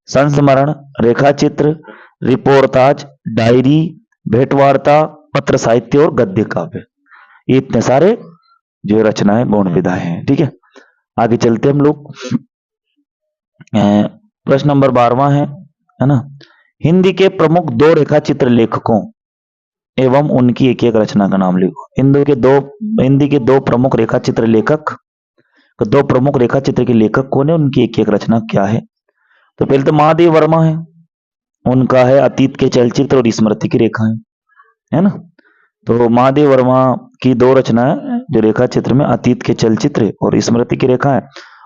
संस्मरण, रेखाचित्र, रिपोर्टाज, डायरी, भेंटवार्ता, पत्र साहित्य और गद्य काव्य। ये इतने सारे जो रचनाएं गौण विधाएं हैं। ठीक है, आगे चलते हम लोग। प्रश्न नंबर 12वां है ना, हिंदी के प्रमुख 2 रेखाचित्र लेखकों एवं उनकी एक एक रचना का नाम लिखो। हिंदी के दो प्रमुख रेखा चित्र लेखक, तो दो प्रमुख रेखा चित्र के लेखक कौन है, उनकी एक एक रचना क्या है। तो पहले तो महादेव वर्मा है, उनका है अतीत के चलचित्र और स्मृति की रेखाएं, है ना। तो महादेव वर्मा की दो रचनाएं जो रेखा चित्र में, अतीत के चलचित्र और स्मृति की रेखाएं,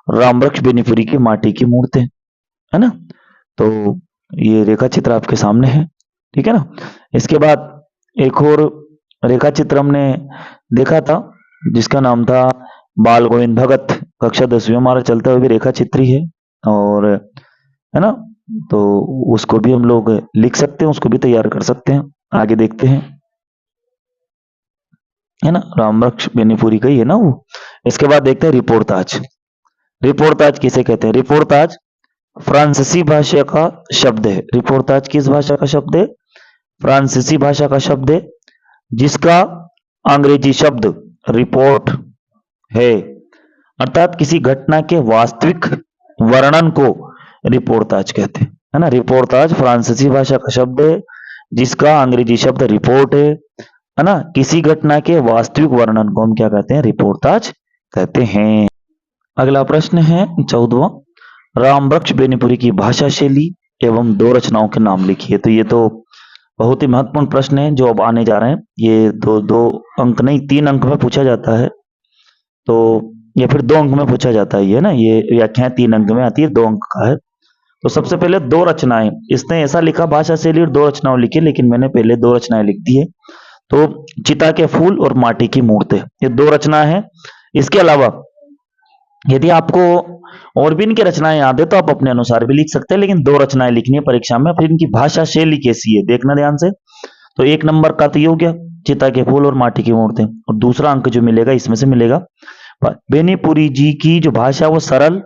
रामवृक्ष बेनीपुरी की माटी की मूर्तें, है ना। तो ये रेखा चित्र आपके सामने है, ठीक है ना। इसके बाद एक और रेखा चित्र हमने देखा था जिसका नाम था बाल गोविंद भगत, कक्षा 10वीं हमारा चलता हुआ भी रेखा चित्र ही है, और है ना। तो उसको भी हम लोग लिख सकते हैं, उसको भी तैयार कर सकते हैं। आगे देखते हैं, है ना, रामवृक्ष बेनीपुरी का ही है ना वो। इसके बाद देखते हैं रिपोर्ताज। रिपोर्ताज किसे कहते हैं? रिपोर्ताज फ्रांसीसी भाषा का शब्द है। रिपोर्ताज किस भाषा का शब्द है? फ्रांसीसी भाषा का शब्द है, जिसका अंग्रेजी शब्द रिपोर्ट है। अर्थात किसी घटना के वास्तविक वर्णन को रिपोर्ताज कहते हैं, है ना। रिपोर्ताज फ्रांसीसी भाषा का शब्द है, जिसका अंग्रेजी शब्द रिपोर्ट है ना। किसी घटना के वास्तविक वर्णन को हम क्या कहते हैं? रिपोर्ताज कहते हैं। अगला प्रश्न है 14वां, रामवृक्ष बेनीपुरी की भाषा शैली एवं दो रचनाओं के नाम लिखिए। तो ये तो बहुत ही महत्वपूर्ण प्रश्न है जो अब आने जा रहे हैं। ये दो अंक नहीं, 3 अंक में पूछा जाता है, तो ये फिर 2 अंक में पूछा जाता है, ये ना, ये व्याख्याएं 3 अंक में आती है, 2 अंक का है। तो सबसे पहले दो रचनाएं, इसने ऐसा लिखा भाषा शैली और 2 रचनाएं लिखी, लेकिन मैंने पहले 2 रचनाएं लिख दी है। तो चिता के फूल और माटी की मूर्तें, ये 2 रचना है। इसके अलावा यदि आपको और भी इनकी रचनाएं याद है तो आप अपने अनुसार भी लिख सकते हैं, लेकिन 2 रचनाएं लिखनी है परीक्षा में। फिर इनकी भाषा शैली कैसी है देखना ध्यान से। तो 1 नंबर का तो ये हो गया, चिता के फूल और माटी की मूर्तें, और दूसरा अंक जो मिलेगा इसमें से मिलेगा बेनीपुरी जी की जो भाषा वो सरल,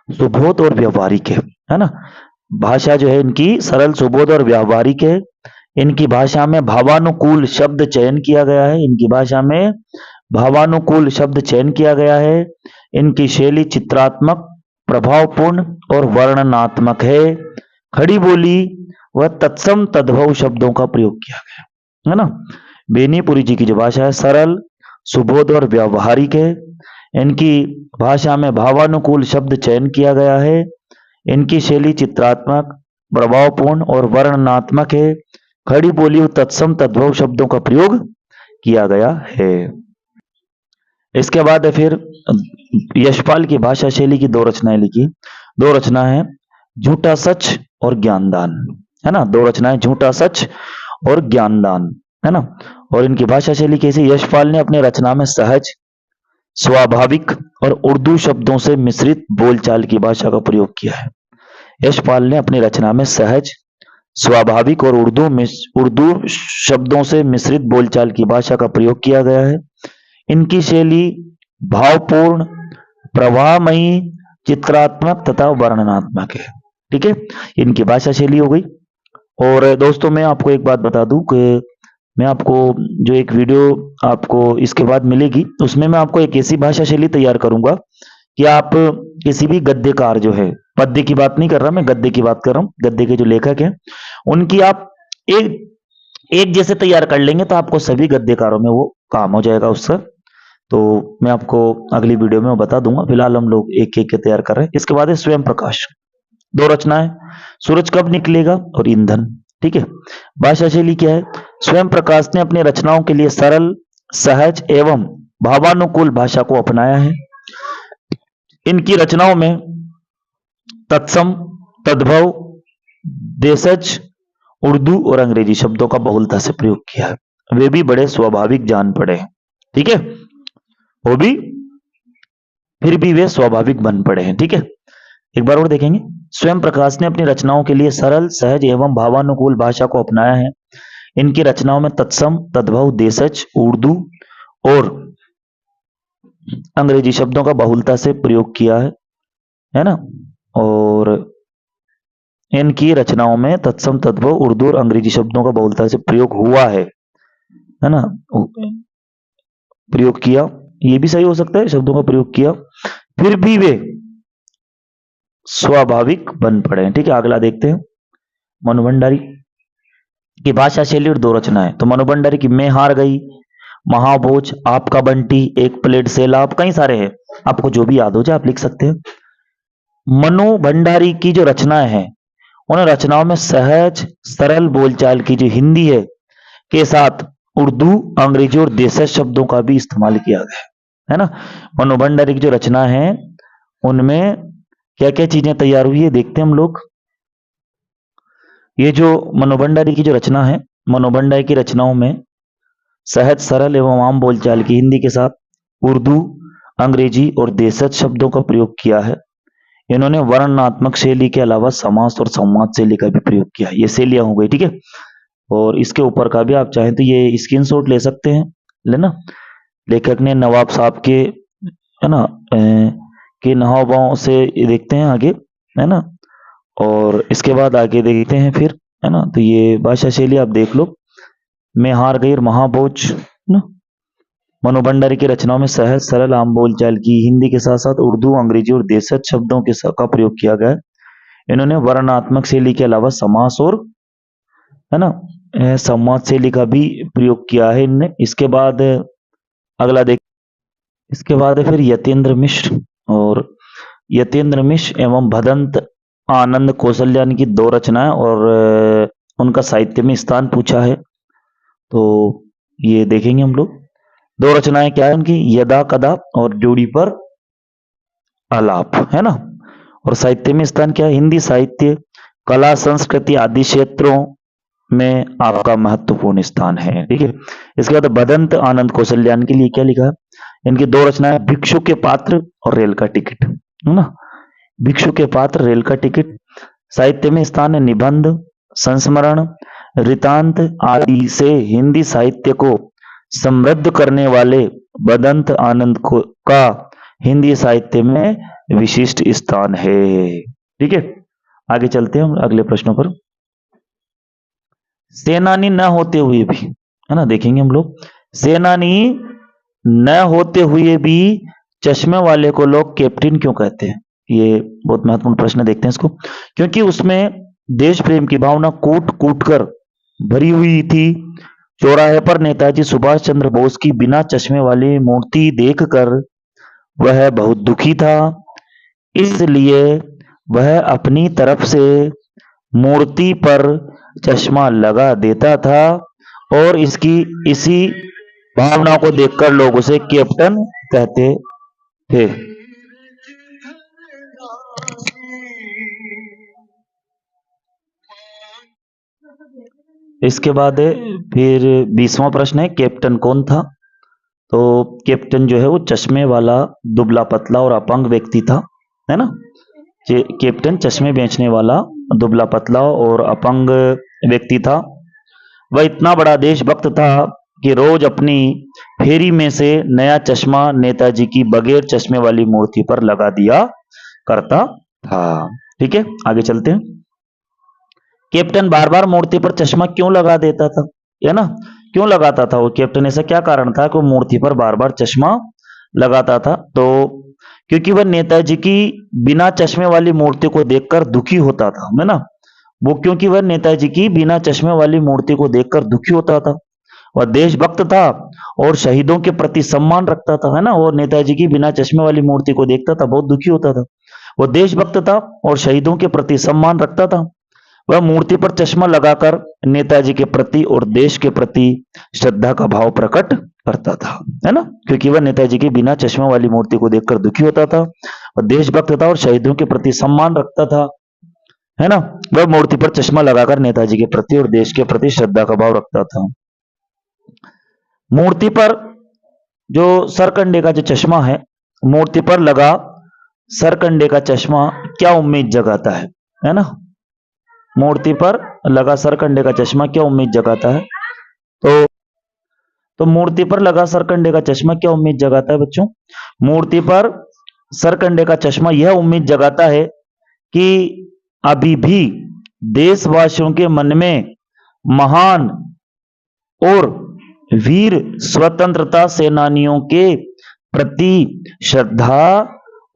सुबोध और व्यवहारिक है ना। भाषा जो है इनकी सरल, सुबोध और व्यवहारिक है। इनकी भाषा में भावानुकूल शब्द चयन किया गया है। इनकी भाषा में भावानुकूल शब्द चयन किया गया है। इनकी शैली चित्रात्मक, प्रभावपूर्ण और वर्णनात्मक है। खड़ी बोली व तत्सम तद्भव शब्दों का प्रयोग किया गया है ना। बेनीपुरी जी की जो भाषा है सरल, सुबोध और व्यवहारिक है। इनकी भाषा में भावानुकूल शब्द चयन किया गया है। इनकी शैली चित्रात्मक, प्रभावपूर्ण और वर्णनात्मक है। खड़ी बोली व तत्सम तद्भव शब्दों का प्रयोग किया गया है। इसके बाद है फिर यशपाल की भाषा शैली की 2 रचनाएं लिखी। 2 रचना है झूठा सच और ज्ञानदान, है ना। 2 रचनाएं झूठा सच और ज्ञानदान, है ना। और इनकी भाषा शैली कैसी? यशपाल ने अपनी रचना में सहज, स्वाभाविक और उर्दू शब्दों से मिश्रित बोलचाल की भाषा का प्रयोग किया है। यशपाल ने अपनी रचना में सहज, स्वाभाविक और उर्दू शब्दों से मिश्रित बोलचाल की भाषा का प्रयोग किया गया है। इनकी शैली भावपूर्ण, प्रवाहमयी, चित्रात्मक तथा वर्णनात्मक है। ठीक है, इनकी भाषा शैली हो गई। और दोस्तों मैं आपको एक बात बता दूं कि मैं आपको जो एक वीडियो आपको इसके बाद मिलेगी, उसमें मैं आपको एक ऐसी भाषा शैली तैयार करूंगा कि आप किसी भी गद्यकार जो है, पद्य की बात नहीं कर रहा मैं, गद्य की बात कर रहा हूं, गद्य के जो लेखक हैं उनकी आप एक जैसे तैयार कर लेंगे तो आपको सभी गद्यकारों में वो काम हो जाएगा उससे। तो मैं आपको अगली वीडियो में बता दूंगा। फिलहाल हम लोग एक एक के तैयार कर रहे हैं। इसके बाद है स्वयं प्रकाश, 2 रचनाएं, सूरज कब निकलेगा और ईंधन। ठीक है, भाषा शैली क्या है? स्वयं प्रकाश ने अपनी रचनाओं के लिए सरल, सहज एवं भावानुकूल भाषा को अपनाया है। इनकी रचनाओं में तत्सम, तद्भव, देशज, उर्दू और अंग्रेजी शब्दों का बहुलता से प्रयोग किया है। वे भी बड़े स्वाभाविक जान पड़े हैं। ठीक है, वो भी फिर भी वे स्वाभाविक बन पड़े हैं। ठीक है, एक बार और देखेंगे। स्वयं प्रकाश ने अपनी रचनाओं के लिए सरल, सहज एवं भावानुकूल भाषा को अपनाया है। इनकी रचनाओं में तत्सम, तद्भव, देशज, उर्दू और अंग्रेजी शब्दों का बहुलता से प्रयोग किया है ना। और इनकी रचनाओं में तत्सम, तद्भव, उर्दू और अंग्रेजी शब्दों का बहुलता से प्रयोग हुआ है ना, प्रयोग किया, ये भी सही हो सकता है, शब्दों का प्रयोग किया, फिर भी वे स्वाभाविक बन पड़े हैं। ठीक है, अगला देखते हैं। मनु भंडारी, की भाषा शैली और दो रचनाएं। तो मनु भंडारी की मैं हार गई, महाभोज, आपका बंटी, एक प्लेट सैलाब, कई सारे हैं। आपको जो भी याद हो जाए आप लिख सकते हैं। मनु भंडारी की जो रचनाएं हैं, उन रचनाओं में सहज सरल बोलचाल की जो हिंदी है के साथ उर्दू, अंग्रेजी और देशज शब्दों का भी इस्तेमाल किया गया है ना। मनु भंडारी की जो रचना है उनमें क्या क्या चीजें तैयार हुई है देखते हैं हम लोग। ये जो मनु भंडारी की जो रचना है, मनु भंडारी की रचनाओं में सहज सरल एवं आम बोलचाल की हिंदी के साथ उर्दू, अंग्रेजी और देशज शब्दों का प्रयोग किया है। इन्होंने वर्णनात्मक शैली के अलावा समास और संवाद शैली का भी प्रयोग किया है। ये शैलियां हो गई, ठीक है। और इसके ऊपर का भी आप चाहें तो ये स्क्रीनशॉट ले सकते हैं, लेना। लेखक ने नवाब साहब के, है ना, के नहावों से देखते हैं आगे, है ना। और इसके बाद आगे देखते हैं फिर, है ना। तो ये भाषा शैली आप देख लो, मैं हार गई और महाभोज ना। मनु भंडारी की रचनाओं में सहज सरल आम बोलचाल की हिंदी के साथ साथ उर्दू, अंग्रेजी और देशज शब्दों के का प्रयोग किया गया है। इन्होंने वर्णनात्मक शैली के अलावा समास और, है ना, संवाद शैली का भी प्रयोग किया है इनने। इसके बाद अगला देख, इसके बाद है फिर यतीन्द्र मिश्र। और यतीन्द्र मिश्र एवं भदंत आनंद कौशल्यान की दो रचनाएं और उनका साहित्य में स्थान पूछा है। तो ये देखेंगे हम लोग। दो रचनाएं क्या है उनकी, यदा कदा और जोड़ी पर आलाप, है ना। और साहित्य में स्थान क्या है, हिंदी साहित्य, कला, संस्कृति आदि क्षेत्रों में आपका महत्वपूर्ण स्थान है, ठीक है। इसके बाद भदंत आनंद कौशल्यान के लिए क्या लिखा है, इनकी दो रचनाएं भिक्षु के पात्र और रेल का टिकट, है ना। भिक्षु के पात्र, रेल का टिकट। साहित्य में स्थान है निबंध, संस्मरण, वृतांत आदि से हिंदी साहित्य को समृद्ध करने वाले भदंत आनंद को का हिंदी साहित्य में विशिष्ट स्थान है, ठीक है। आगे चलते हैं हम अगले प्रश्नों पर। सेनानी न होते हुए भी, है ना, देखेंगे हम लोग। सेनानी न होते हुए भी चश्मे वाले को लोग कैप्टन क्यों कहते हैं, ये बहुत महत्वपूर्ण प्रश्न, देखते हैं इसको। क्योंकि उसमें देश प्रेम की भावना कूट कूट कर भरी हुई थी। चौराहे पर नेताजी सुभाष चंद्र बोस की बिना चश्मे वाली मूर्ति देखकर वह बहुत दुखी था, इसलिए वह अपनी तरफ से मूर्ति पर चश्मा लगा देता था और इसी भावना को देखकर लोग उसे कैप्टन कहते थे। इसके बाद फिर 20वां प्रश्न है, कैप्टन कौन था। तो कैप्टन जो है वो चश्मे वाला दुबला पतला और अपंग व्यक्ति था, है ना। कैप्टन चश्मे बेचने वाला दुबला पतला और अपंग व्यक्ति था। वह इतना बड़ा देशभक्त था कि रोज अपनी फेरी में से नया चश्मा नेताजी की बगैर चश्मे वाली मूर्ति पर लगा दिया करता था, ठीक है। आगे चलते हैं। कैप्टन बार बार मूर्ति पर चश्मा क्यों लगा देता था, है ना, क्यों लगाता था वो कैप्टन, ऐसा क्या कारण था कि वो मूर्ति पर बार बार चश्मा लगाता था। तो क्योंकि वह नेताजी की बिना चश्मे वाली मूर्ति को देखकर दुखी होता था, है ना। वो क्योंकि वह नेताजी की बिना चश्मे वाली मूर्ति को देखकर दुखी होता था। वह देशभक्त था और शहीदों के प्रति सम्मान रखता था, है ना। वो नेताजी की बिना चश्मे वाली मूर्ति को देखता था, बहुत दुखी होता था। वह देशभक्त था और शहीदों के प्रति सम्मान रखता था। वह मूर्ति पर चश्मा लगाकर नेताजी के प्रति और देश के प्रति श्रद्धा का भाव प्रकट करता था, है ना। क्योंकि वह नेताजी की बिना चश्मा वाली मूर्ति को देखकर दुखी होता था और देशभक्त था और शहीदों के प्रति सम्मान रखता था, है ना। वह मूर्ति पर चश्मा लगाकर नेताजी के प्रति और देश के प्रति श्रद्धा का भाव रखता था। मूर्ति पर जो सरकंडे का जो चश्मा है, मूर्ति पर लगा सरकंडे का चश्मा क्या उम्मीद जगाता है ना। मूर्ति पर लगा सरकंडे का चश्मा क्या उम्मीद जगाता है। तो मूर्ति पर लगा सरकंडे का चश्मा क्या उम्मीद जगाता है बच्चों। मूर्ति पर सरकंडे का चश्मा यह उम्मीद जगाता है कि अभी भी देशवासियों के मन में महान और वीर स्वतंत्रता सेनानियों के प्रति श्रद्धा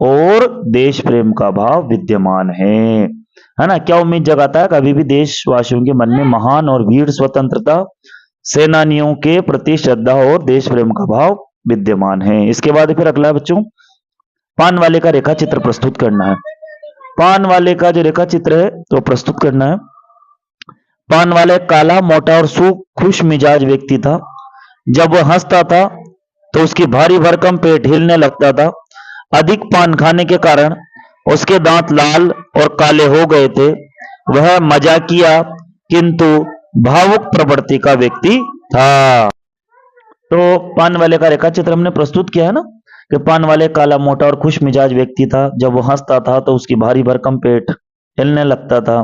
और देश प्रेम का भाव विद्यमान है। है ना, क्या उम्मीद जगाता है? कभी भी देशवासियों के मन में महान और वीर स्वतंत्रता सेनानियों के प्रति श्रद्धा और देश प्रेम का भाव विद्यमान है। इसके बाद फिर अगला है बच्चों, पान वाले का रेखा चित्र प्रस्तुत करना है। पान वाले का जो रेखा चित्र है तो प्रस्तुत करना है। पान वाले काला, मोटा और खुश मिजाज व्यक्ति था। जब वह हंसता था तो उसकी भारी भरकम पेट हिलने लगता था। अधिक पान खाने के कारण उसके दांत लाल और काले हो गए थे। वह मजाकिया किंतु भावुक प्रवृत्ति का व्यक्ति था। तो पान वाले का रेखा चित्र हमने प्रस्तुत किया है ना, कि पान वाले काला, मोटा और खुश मिजाज व्यक्ति था। जब वो हंसता था तो उसकी भारी भरकम पेट हिलने लगता था।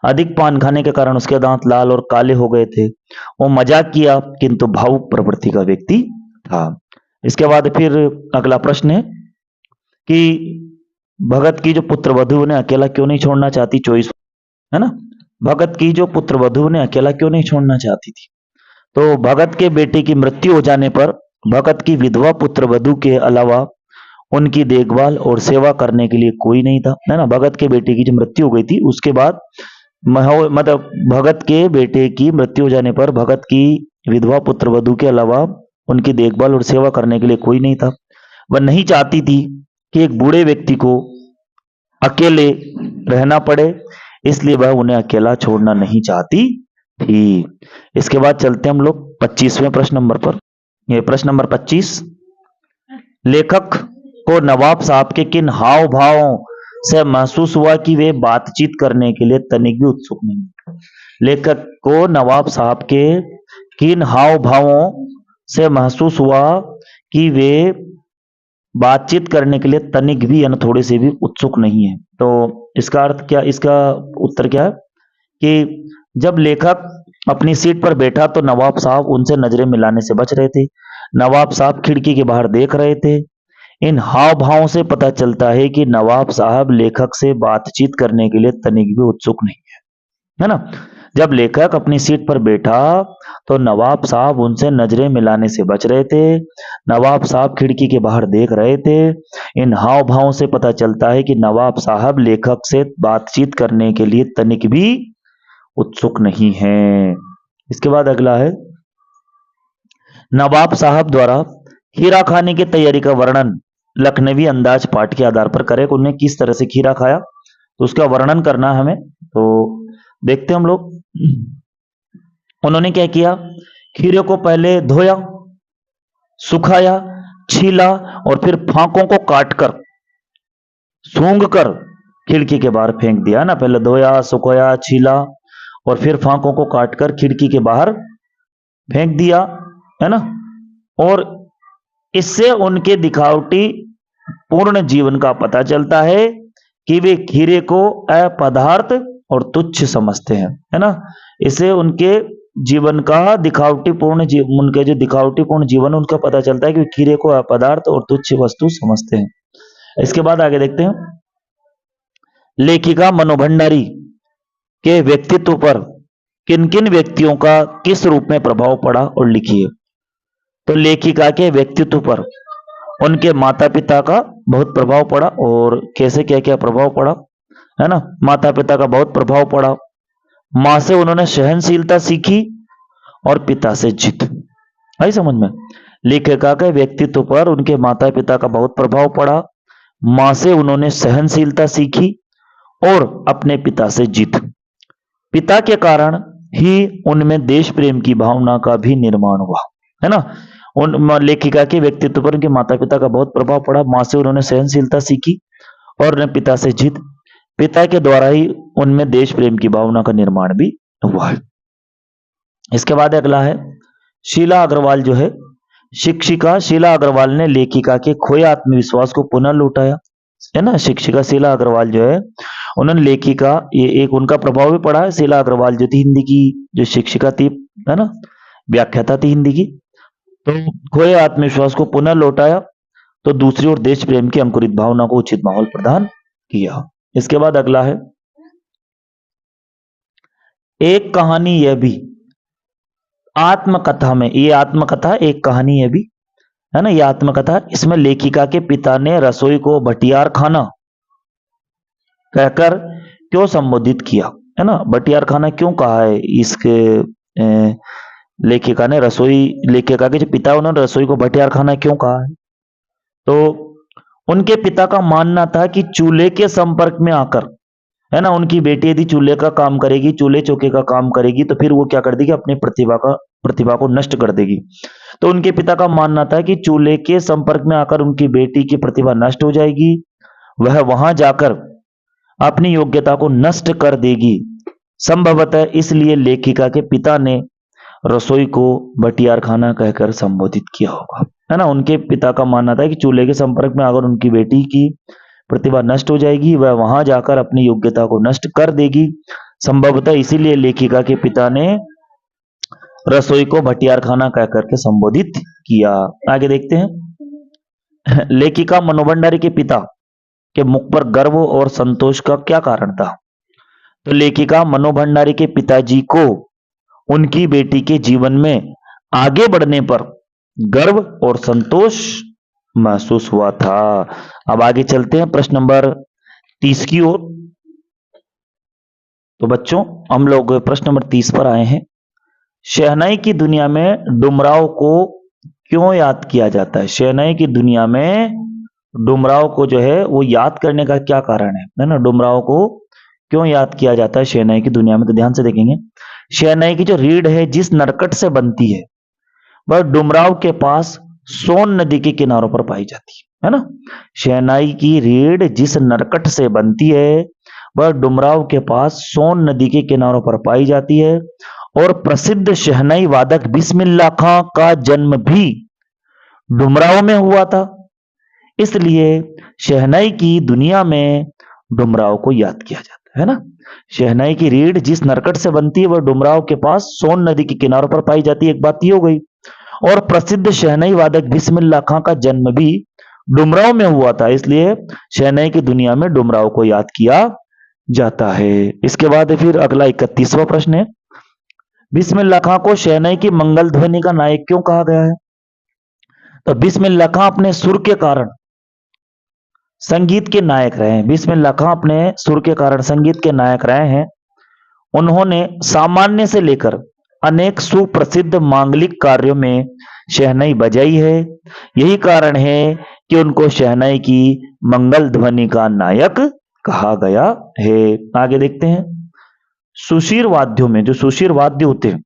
अधिक पान खाने के कारण उसके दांत लाल और काले हो गए थे। वो मजाक किया किंतु भावुक प्रवृत्ति का व्यक्ति था। इसके बाद फिर अगला प्रश्न है कि भगत की जो पुत्र वधु ने अकेला क्यों नहीं छोड़ना चाहती? चॉइस है ना, भगत की जो पुत्र वधु ने अकेला क्यों नहीं छोड़ना चाहती थी? तो भगत के बेटे की मृत्यु हो जाने पर भगत की विधवा पुत्र वधु के अलावा उनकी देखभाल और सेवा करने के लिए कोई नहीं था, है ना। भगत के बेटे की जो मृत्यु हो गई थी उसके बाद मतलब भगत के बेटे की मृत्यु हो जाने पर भगत की विधवा पुत्र वधु के अलावा उनकी देखभाल और सेवा करने के लिए कोई नहीं था। वह नहीं चाहती थी कि एक बूढ़े व्यक्ति को अकेले रहना पड़े, इसलिए वह उन्हें अकेला छोड़ना नहीं चाहती थी। इसके बाद चलते हम लोग 25वें प्रश्न नंबर पर। ये प्रश्न नंबर 25, लेखक को नवाब साहब के किन हाव भावों से महसूस हुआ कि वे बातचीत करने के लिए तनिक भी उत्सुक नहीं? लेखक को नवाब साहब के किन हाव भावों से महसूस हुआ कि वे बातचीत करने के लिए तनिक भी यानी थोड़े से भी उत्सुक नहीं है? तो इसका अर्थ क्या, इसका उत्तर क्या है कि जब लेखक अपनी सीट पर बैठा तो नवाब साहब उनसे नजरें मिलाने से बच रहे थे। नवाब साहब खिड़की के बाहर देख रहे थे। इन हाव भावों से पता चलता है कि नवाब साहब लेखक से बातचीत करने के लिए तनिक भी उत्सुक नहीं है ना। जब लेखक अपनी सीट पर बैठा तो नवाब साहब उनसे नजरें मिलाने से बच रहे थे। नवाब साहब खिड़की के बाहर देख रहे थे। इन हाव भावों से पता चलता है कि नवाब साहब लेखक से बातचीत करने के लिए तनिक भी उत्सुक नहीं है। इसके बाद अगला है, नवाब साहब द्वारा खीरा खाने की तैयारी का वर्णन लखनवी अंदाज पाठ के आधार पर करें। उन्होंने किस तरह से खीरा खाया तो उसका वर्णन करना है हमें। तो देखते हैं हम लोग। उन्होंने क्या किया, खीरे को पहले धोया, सुखाया, छीला और फिर फांकों को काटकर सूंघ कर खिड़की के बाहर फेंक दिया ना। पहले धोया, सुखाया, छीला और फिर फांकों को काटकर खिड़की के बाहर फेंक दिया, है ना। और इससे उनके दिखावटी पूर्ण जीवन का पता चलता है कि वे खीरे को अपदार्थ और तुच्छ समझते हैं, है ना। इससे उनके जीवन का दिखावटी पूर्ण उनके जो दिखावटी पूर्ण जीवन उनका पता चलता है कि खीरे को अपदार्थ और तुच्छ वस्तु समझते हैं। इसके बाद आगे देखते हैं, लेखिका मनोभंडारी के व्यक्तित्व पर किन किन व्यक्तियों का किस रूप में प्रभाव पड़ा और लिखिए। तो लेखिका के व्यक्तित्व पर उनके माता पिता का बहुत प्रभाव पड़ा। और कैसे, क्या क्या प्रभाव पड़ा, है ना। माता पिता का बहुत प्रभाव पड़ा। माँ से उन्होंने सहनशीलता सीखी और पिता से जिद। आई समझ में। लेखिका के व्यक्तित्व पर उनके माता पिता का बहुत प्रभाव पड़ा। माँ से उन्होंने सहनशीलता सीखी और अपने पिता से जिद। पिता के कारण ही उनमें देश प्रेम की भावना का भी निर्माण हुआ, है ना। उन लेखिका के व्यक्तित्व पर उनके माता पिता का बहुत प्रभाव पड़ा। माँ से उन्होंने सहनशीलता सीखी और उन्हें पिता से जिद। पिता के द्वारा ही उनमें देश प्रेम की भावना का निर्माण भी हुआ है। इसके बाद अगला है, शीला अग्रवाल जो है, शिक्षिका शीला अग्रवाल ने लेखिका के खोए आत्मविश्वास को पुनः लौटाया, है ना। शिक्षिका शीला अग्रवाल जो है, उन्होंने लेखिका, ये एक उनका प्रभाव भी पड़ा है। शीला अग्रवाल जो थी हिंदी की जो शिक्षिका थी, है ना, व्याख्याता थी हिंदी की। तो खोए आत्मविश्वास को पुनः लौटाया तो दूसरी ओर देश प्रेम की अंकुरित भावना को उचित माहौल प्रदान किया। इसके बाद अगला है, एक कहानी यह भी, आत्मकथा में, ये आत्मकथा एक कहानी है भी, है ना, ये आत्मकथा। इसमें लेखिका के पिता ने रसोई को भटियार खाना कहकर क्यों संबोधित किया, है ना? बटियार खाना क्यों कहा है इसके लेखिका ने? लेखिका के जो पिता है उन्होंने रसोई को बटियार खाना क्यों कहा है? तो उनके पिता का मानना था कि चूल्हे के संपर्क में आकर, है ना, उनकी बेटी यदि चूल्हे का काम करेगी, चूल्हे चौके का काम करेगी, तो फिर वो क्या कर देगी, अपनी प्रतिभा को नष्ट कर देगी। तो उनके पिता का मानना था कि चूल्हे के संपर्क में आकर उनकी बेटी की प्रतिभा नष्ट हो जाएगी, वह वहां जाकर अपनी योग्यता को नष्ट कर देगी। संभवतः इसलिए लेखिका के पिता ने रसोई को बटियार खाना कहकर संबोधित किया होगा, है ना? उनके पिता का मानना था कि चूल्हे के संपर्क में अगर उनकी बेटी की प्रतिभा नष्ट हो जाएगी, वह वहां जाकर अपनी योग्यता को नष्ट कर देगी। संभवतः इसीलिए लेखिका के पिता ने रसोई को बटियार खाना कहकर के संबोधित किया। आगे देखते हैं। लेखिका मनोभंडारी के पिता के मुख पर गर्व और संतोष का क्या कारण था? तो लेखिका मनोभंडारी के पिताजी को उनकी बेटी के जीवन में आगे बढ़ने पर गर्व और संतोष महसूस हुआ था। अब आगे चलते हैं प्रश्न नंबर 30 की ओर। तो बच्चों हम लोग प्रश्न नंबर 30 पर आए हैं। शहनाई की दुनिया में डुमराव को क्यों याद किया जाता है? शहनाई की दुनिया में डुमराव को जो है वो याद करने का क्या कारण है ना? डुमराव को क्यों याद किया जाता है शहनाई की दुनिया में? तो ध्यान से देखेंगे। शहनाई की जो रीढ़ है जिस नरकट से बनती है वह डुमराव के पास सोन नदी के किनारों पर पाई जाती है ना? शहनाई की रीढ़ जिस नरकट से बनती है वह डुमराव के पास सोन नदी के किनारों पर पाई जाती है। और प्रसिद्ध शहनाई वादक बिस्मिल्लाह खां का जन्म भी डुमराव में हुआ था, इसलिए शहनाई की दुनिया में डुमराव को याद किया जाता है ना? शहनाई की रीढ़ जिस नरकट से बनती है वह डुमराव के पास सोन नदी के किनारों पर पाई जाती है, एक बात ये हो गई। और प्रसिद्ध शहनाई वादक बिस्मिल्लाह खां का जन्म भी डुमराव में हुआ था, इसलिए शहनाई की दुनिया में डुमराव को याद किया जाता है। इसके बाद फिर अगला 31वां प्रश्न है। बिस्मिल्लाह खां को शहनाई की मंगल ध्वनि का नायक क्यों कहा गया है? तो बिस्मिल्लाह खां अपने सुर के कारण संगीत के नायक रहे हैं। बिस्मिल्लाह खां अपने सुर के कारण संगीत के नायक रहे हैं। उन्होंने सामान्य से लेकर अनेक सुप्रसिद्ध मांगलिक कार्यों में शहनाई बजाई है। यही कारण है कि उनको शहनाई की मंगल ध्वनि का नायक कहा गया है। आगे देखते हैं। सुशीर वाद्यों में जो सुशीर वाद्य होते हैं,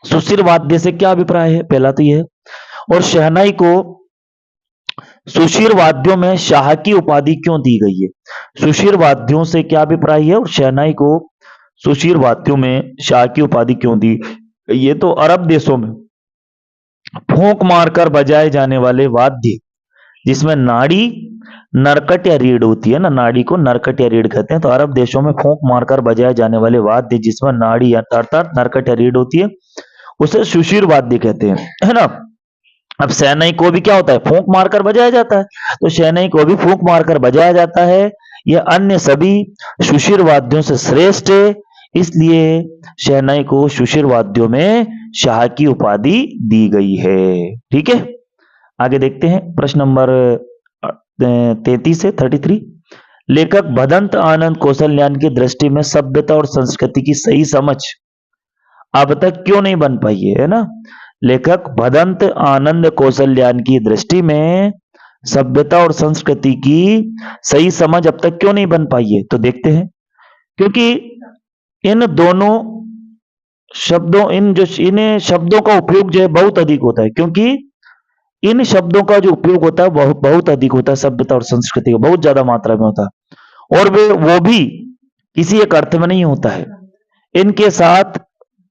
सुशीर वाद्य से क्या अभिप्राय है? पहला तो यह, और शहनाई को सुशीर वाद्यों में शाह की उपाधि क्यों दी गई है? सुशीर वाद्यों से क्या अभिप्राय है और शहनाई को सुशीर वाद्यों में शाह की उपाधि क्यों दी? ये तो अरब देशों में फूंक मारकर बजाए जाने वाले वाद्य जिसमें नाड़ी, नरकट या रीढ़ होती है ना, नाड़ी को नरकट या रीढ़ कहते हैं। तो अरब देशों में फूंक मारकर बजाए जाने वाले वाद्य जिसमें नाड़ी अर्थात नरकट या रीढ़ होती है उसे सुशीर वाद्य कहते हैं, है ना? अब शहनाई को भी क्या होता है? फूंक मारकर बजाया जाता है, तो शहनाई को भी फूंक मारकर बजाया जाता है। यह अन्य सभी सुशीर वाद्यों से श्रेष्ठ है, इसलिए शहनाई को सुशीर वाद्यों में शाह की उपाधि दी गई है। ठीक है, आगे देखते हैं प्रश्न नंबर 33 से 33। लेखक भदंत आनंद कौशल्यान की दृष्टि में सभ्यता और संस्कृति की सही समझ अब तक क्यों नहीं बन पाई है ना? लेखक भदंत आनंद कौशल्यान की दृष्टि में सभ्यता और संस्कृति की सही समझ अब तक क्यों नहीं बन पाई है? तो देखते हैं। क्योंकि इन दोनों शब्दों इन शब्दों का उपयोग जो है बहुत अधिक होता है, क्योंकि इन शब्दों का जो उपयोग होता है बहुत अधिक होता है, सभ्यता और संस्कृति का बहुत ज्यादा मात्रा में होता है, और वो भी किसी एक अर्थ में नहीं होता है। इनके साथ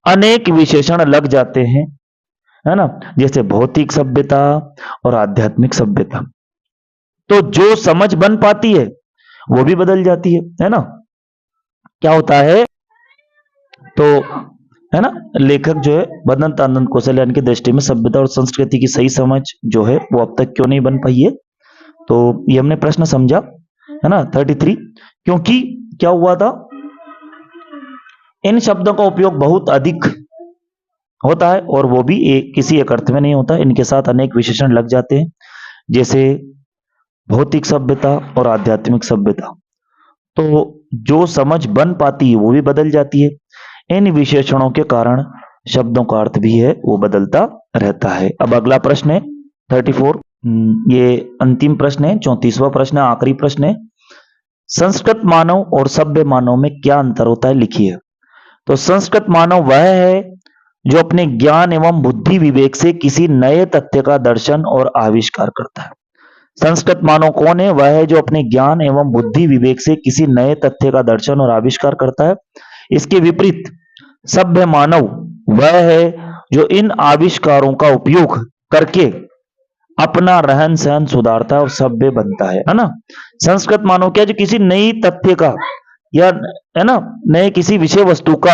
अनेक विशेषण लग जाते हैं, है ना? जैसे भौतिक सभ्यता और आध्यात्मिक सभ्यता। तो जो समझ बन पाती है वो भी बदल जाती है ना? क्या होता है? तो है ना, लेखक जो है भदंत आनंद कौशल्यान की दृष्टि में सभ्यता और संस्कृति की सही समझ जो है वो अब तक क्यों नहीं बन पाई है? तो ये हमने प्रश्न समझा, है ना? 33। क्योंकि क्या हुआ था? इन शब्दों का उपयोग बहुत अधिक होता है और वो भी किसी एक अर्थ में नहीं होता। इनके साथ अनेक विशेषण लग जाते हैं, जैसे भौतिक सभ्यता और आध्यात्मिक सभ्यता। तो जो समझ बन पाती है वो भी बदल जाती है। इन विशेषणों के कारण शब्दों का अर्थ भी है वो बदलता रहता है। अब अगला प्रश्न है 34। ये अंतिम प्रश्न है, 34वां प्रश्न है, आखिरी प्रश्न है। संस्कृत मानव और सभ्य मानव में क्या अंतर होता है, लिखिए। तो संस्कृत मानव वह है जो अपने ज्ञान एवं बुद्धि विवेक से किसी नए तथ्य का दर्शन और आविष्कार करता है। संस्कृत मानव कौन है? वह है जो अपने ज्ञान एवं बुद्धि विवेक से किसी नए तथ्य का दर्शन और आविष्कार करता है। इसके विपरीत सभ्य मानव वह है जो इन आविष्कारों का उपयोग करके अपना रहन सहन सुधारता है और सभ्य बनता है ना। संस्कृत मानव क्या, जो किसी नई तथ्य का या है ना नए किसी विषय वस्तु का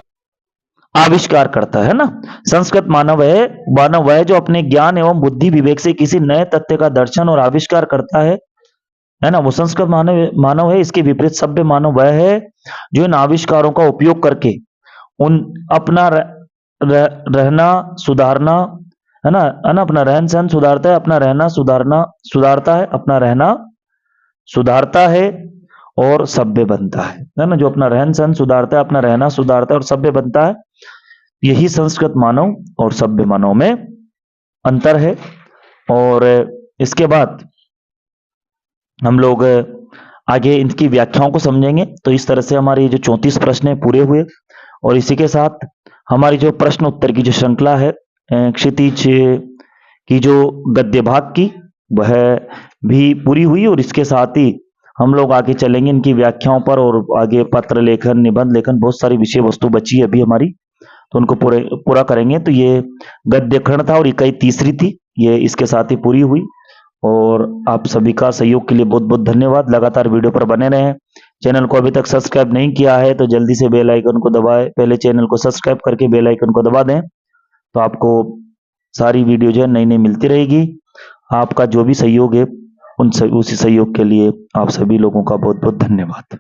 आविष्कार करता है ना। संस्कृत मानव वह है जो अपने ज्ञान एवं बुद्धि विवेक से किसी नए तथ्य का दर्शन और आविष्कार करता है ना, वो संस्कृत मानव है। इसके विपरीत सभ्य मानव वह है जो इन आविष्कारों का उपयोग करके उन अपना रहना सुधारना है ना अपना रहन सहन सुधारता है, अपना रहना सुधारता है, अपना रहना सुधारता है और सभ्य बनता है ना। जो अपना रहन सहन सुधारता है, अपना रहना सुधारता है और सभ्य बनता है, यही संस्कृत मानव और सभ्य मानव में अंतर है। और इसके बाद हम लोग आगे इनकी व्याख्याओं को समझेंगे। तो इस तरह से हमारे जो 34 प्रश्न है पूरे हुए और इसी के साथ हमारी जो प्रश्न उत्तर की जो श्रृंखला है क्षितिज की जो गद्य भाग की वह भी पूरी हुई और इसके साथ ही हम लोग आगे चलेंगे इनकी व्याख्याओं पर और आगे पत्र लेखन, निबंध लेखन, बहुत सारी विषय वस्तु बची है अभी हमारी, तो उनको पूरा करेंगे। तो ये गद्य खंड था और इकाई तीसरी थी, ये इसके साथ ही पूरी हुई। और आप सभी का सहयोग के लिए बहुत बहुत धन्यवाद। लगातार वीडियो पर बने रहें। चैनल को अभी तक सब्सक्राइब नहीं किया है तो जल्दी से बेल आइकन को दबाएं। पहले चैनल को सब्सक्राइब करके बेल आइकन को दबा दें तो आपको सारी वीडियो जो है नई नई मिलती रहेगी। आपका जो भी सहयोग है उसी सहयोग के लिए आप सभी लोगों का बहुत बहुत धन्यवाद।